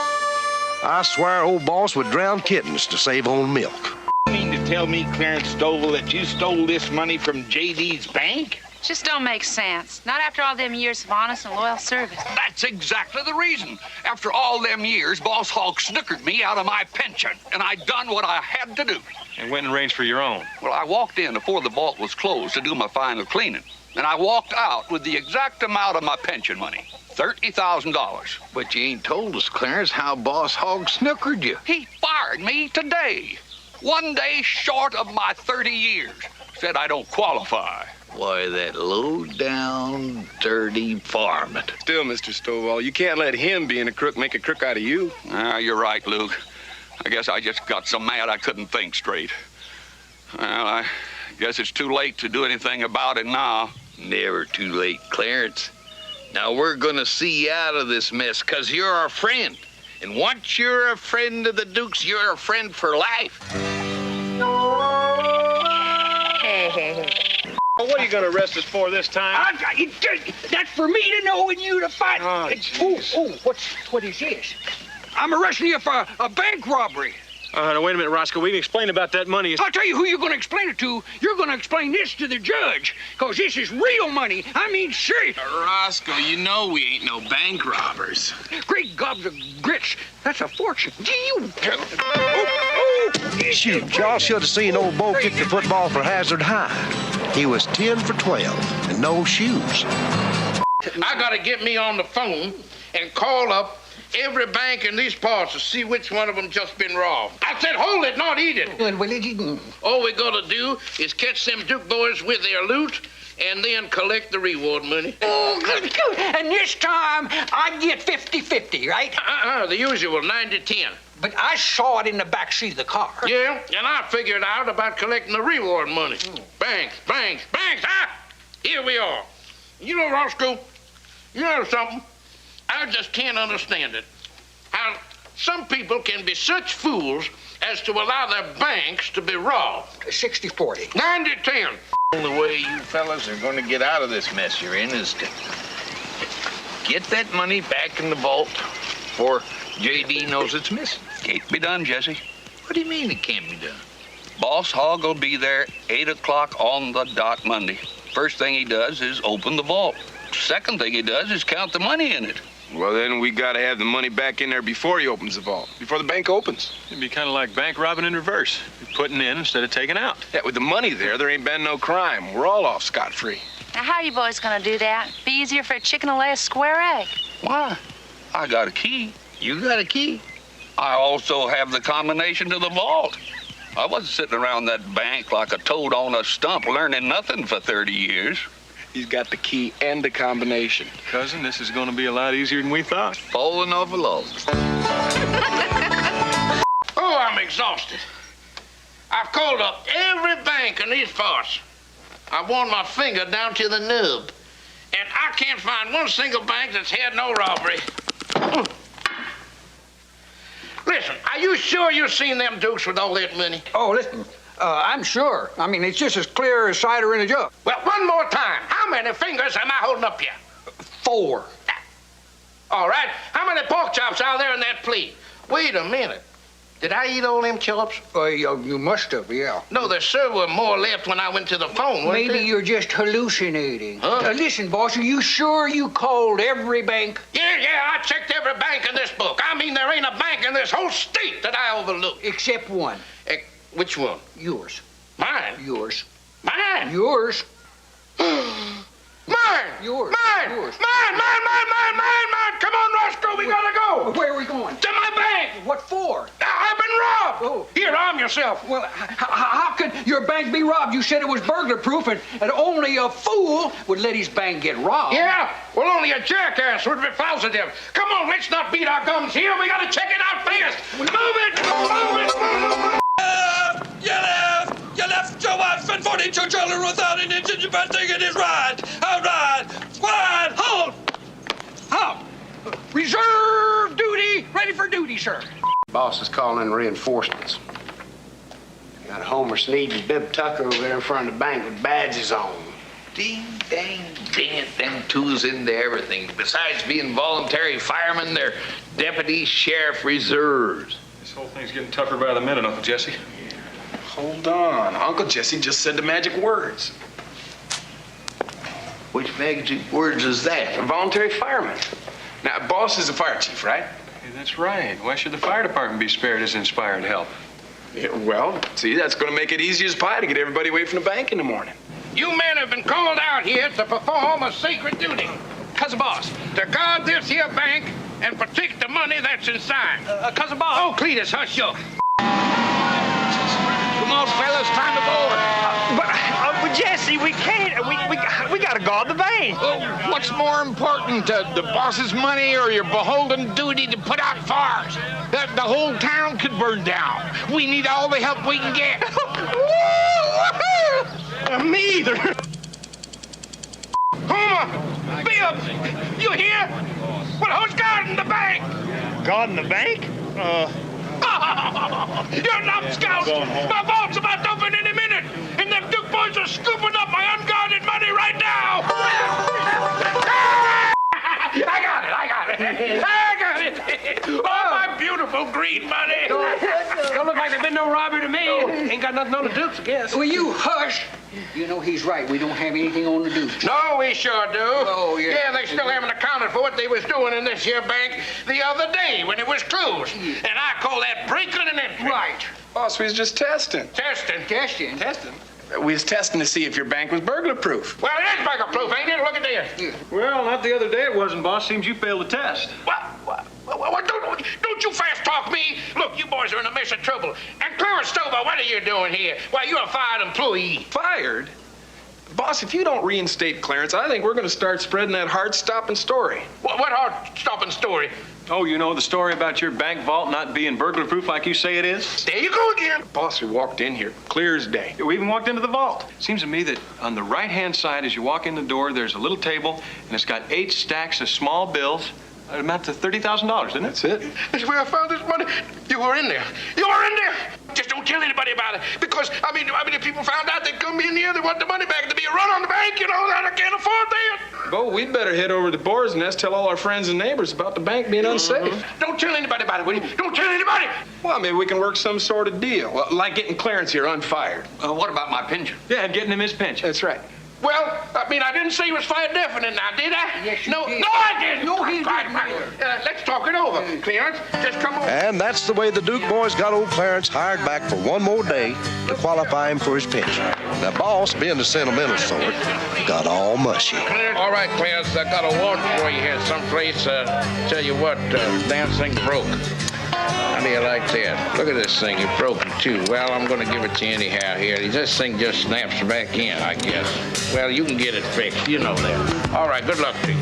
I swear old boss would drown kittens to save on milk. You mean to tell me, Clarence Stovall, that you stole this money from J.D.'s bank? Just don't make sense. Not after all them years of honest and loyal service. That's exactly the reason. After all them years, Boss Hogg snookered me out of my pension, and I done what I had to do. And went and arranged for your own. Well, I walked in before the vault was closed to do my final cleaning, and I walked out with the exact amount of my pension money, $30,000. But you ain't told us, Clarence, how Boss Hogg snookered you. He fired me today. 1 day short of my 30 years. Said I don't qualify. Why, that low-down, dirty varmint. Still, Mr. Stovall, you can't let him being a crook make a crook out of you. You're right, Luke. I guess I just got so mad I couldn't think straight. Well, I guess it's too late to do anything about it now. Never too late, Clarence. Now, we're gonna see you out of this mess, 'cause you're our friend. And once you're a friend of the Duke's, you're a friend for life. Well, what are you going to arrest us for this time? That's for me to know and you to fight. What is this? I'm arresting you for a bank robbery. Now, wait a minute, Roscoe. We can explain about that money. I'll tell you who you're going to explain it to. You're going to explain this to the judge, because this is real money. I mean, serious. Roscoe, you know we ain't no bank robbers. Great gobs of grits. That's a fortune. Shoot, y'all should have seen old Bo kick the football for Hazzard High. He was 10 for 12 and no shoes. I got to get me on the phone and call up every bank in these parts to see which one of them just been robbed. I said, hold it, not eat it. All we got to do is catch them Duke boys with their loot and then collect the reward money. Oh, good. And this time, I get 50-50, right? The usual 90-10. But I saw it in the back seat of the car. Yeah, and I figured out about collecting the reward money. Banks. Here we are. You know, Roscoe, you know something? I just can't understand it. How some people can be such fools as to allow their banks to be robbed. 60-40. 90-10. The only way you fellas are going to get out of this mess you're in is to get that money back in the vault before J.D. knows it's missing. Can't be done, Jesse. What do you mean it can't be done? Boss Hogg will be there 8 o'clock on the dot Monday. First thing he does is open the vault. Second thing he does is count the money in it. Well, then we got to have the money back in there before he opens the vault, before the bank opens. It'd be kind of like bank robbing in reverse. You're putting in instead of taking out. Yeah, with the money there ain't been no crime. We're all off scot-free. Now, how are you boys going to do that? Be easier for a chicken to lay a square egg. Why? I got a key. You got a key? I also have the combination to the vault. I wasn't sitting around that bank like a toad on a stump learning nothing for 30 years. He's got the key and the combination. Cousin, this is going to be a lot easier than we thought. Falling off a log. Oh, I'm exhausted. I've called up every bank in these parts. I've worn my finger down to the nub. And I can't find one single bank that's had no robbery. Listen, are you sure you've seen them Dukes with all that money? Oh, listen, I'm sure. I mean, it's just as clear as cider in a jug. Well, one more time. How many fingers am I holding up here? 4. All right. How many pork chops are there in that plate? Wait a minute. Did I eat all them chops? You must have, yeah. No, there sure were more left when I went to the phone. Maybe you're just hallucinating. Huh? Listen, boss, are you sure you called every bank? Yeah, I checked every bank in this book. I mean, there ain't a bank in this whole state that I overlooked. Except one. Which one? Yours. Mine? Yours. Mine? Yours. Mine! Yours. Mine! Yours. Mine! Come on, Roscoe, we gotta go! Where are we going? To my bank! What for? I've been robbed! Oh. Here, arm yourself. Well, how could your bank be robbed? You said it was burglar-proof, and only a fool would let his bank get robbed. Yeah? Well, only a jackass would be positive. Come on, let's not beat our gums here. We gotta check it out fast. Move it! You left your wife and 42 children without an inch in your bed thinking it's right. All right. Quiet. Hold. Halt. Reserve duty. Ready for duty, sir. Boss is calling in reinforcements. Got Homer Sneed and Bib Tucker over there in front of the bank with badges on. Ding, dang, dang it. Them two's into everything. Besides being voluntary firemen, they're deputy sheriff reserves. This whole thing's getting tougher by the minute, Uncle Jesse. Hold on. Uncle Jesse just said the magic words. Which magic words is that? A voluntary fireman. Now, Boss is a fire chief, right? Hey, that's right. Why should the fire department be spared as inspired help? Yeah, well, see, that's going to make it easy as pie to get everybody away from the bank in the morning. You men have been called out here to perform a sacred duty. Cousin Boss. To guard this here bank and protect the money that's inside. Cousin Boss. Oh, Cletus, hush your... Come on, fellas, time to board. But Jesse, we can't. We gotta guard the bank. What's more important, the boss's money or your beholden duty to put out fires? The whole town could burn down. We need all the help we can get. Me either. Homer, Bill, you here? Well, who's guarding the bank? Guarding the bank? You're numbskulls! My vault's about to open any minute, and them Duke boys are scooping up my unguarded money right now! I got it! Oh, my beautiful green money! Don't look like there's been no robbery to me. Ain't got nothing on the Dukes, I guess. Will you hush? You know he's right. We don't have anything on the Dukes. No, we sure do. Oh, yeah. Yeah, they still haven't accounted for what they was doing in this here bank the other day when it was closed. And I call that breaking an entry. Right. Boss, we was just testing. Testing? We was testing to see if your bank was burglar-proof. Well, it is burglar-proof, ain't it? Look at this. Well, not the other day it wasn't, Boss. Seems you failed the test. What? Don't you fast-talk me. Look, you boys are in a mess of trouble. And Clarence Stover, what are you doing here? Why, you're a fired employee. Fired? Boss, if you don't reinstate Clarence, I think we're going to start spreading that heart-stopping story. What heart-stopping story? Oh, you know the story about your bank vault not being burglar-proof like you say it is? There you go again. Boss, we walked in here, clear as day. We even walked into the vault. Seems to me that on the right-hand side as you walk in the door, there's a little table, and it's got 8 stacks of small bills. It amounts to $30,000, didn't it? That's it. That's where I found this money. You were in there. Just don't tell anybody about it. Because, I mean, if people found out, they'd come in here, they want the money back. There'd be a run on the bank, you know, that I can't afford that. Bo, we'd better head over to the Boar's Nest, tell all our friends and neighbors about the bank being unsafe. Don't tell anybody about it, will you? Don't tell anybody. Well, maybe we can work some sort of deal, like getting Clarence here unfired. What about my pension? Yeah, and getting him his pension. That's right. Well, I mean, I didn't say he was fired definite now, did I? Yes, you did. No, I didn't. No, he didn't. Let's talk it over. Clarence, just come over. And that's the way the Duke boys got old Clarence hired back for one more day to qualify him for his pension. Now, Boss, being the sentimental sort, got all mushy. All right, Clarence, I got a warrant for you here someplace. Tell you what, damn thing broke. How do you like that? Look at this thing. You broke it, too. Well, I'm going to give it to you anyhow here. This thing just snaps back in, I guess. Well, you can get it fixed. You know that. All right, good luck to you.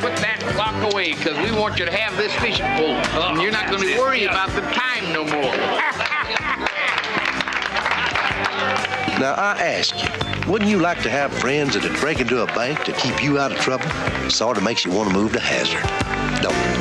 Put that clock away, because we want you to have this fishing pole. And you're not going to worry about the time no more. Now, I ask you, wouldn't you like to have friends that'd break into a bank to keep you out of trouble? Sort of makes you want to move to Hazzard, don't it?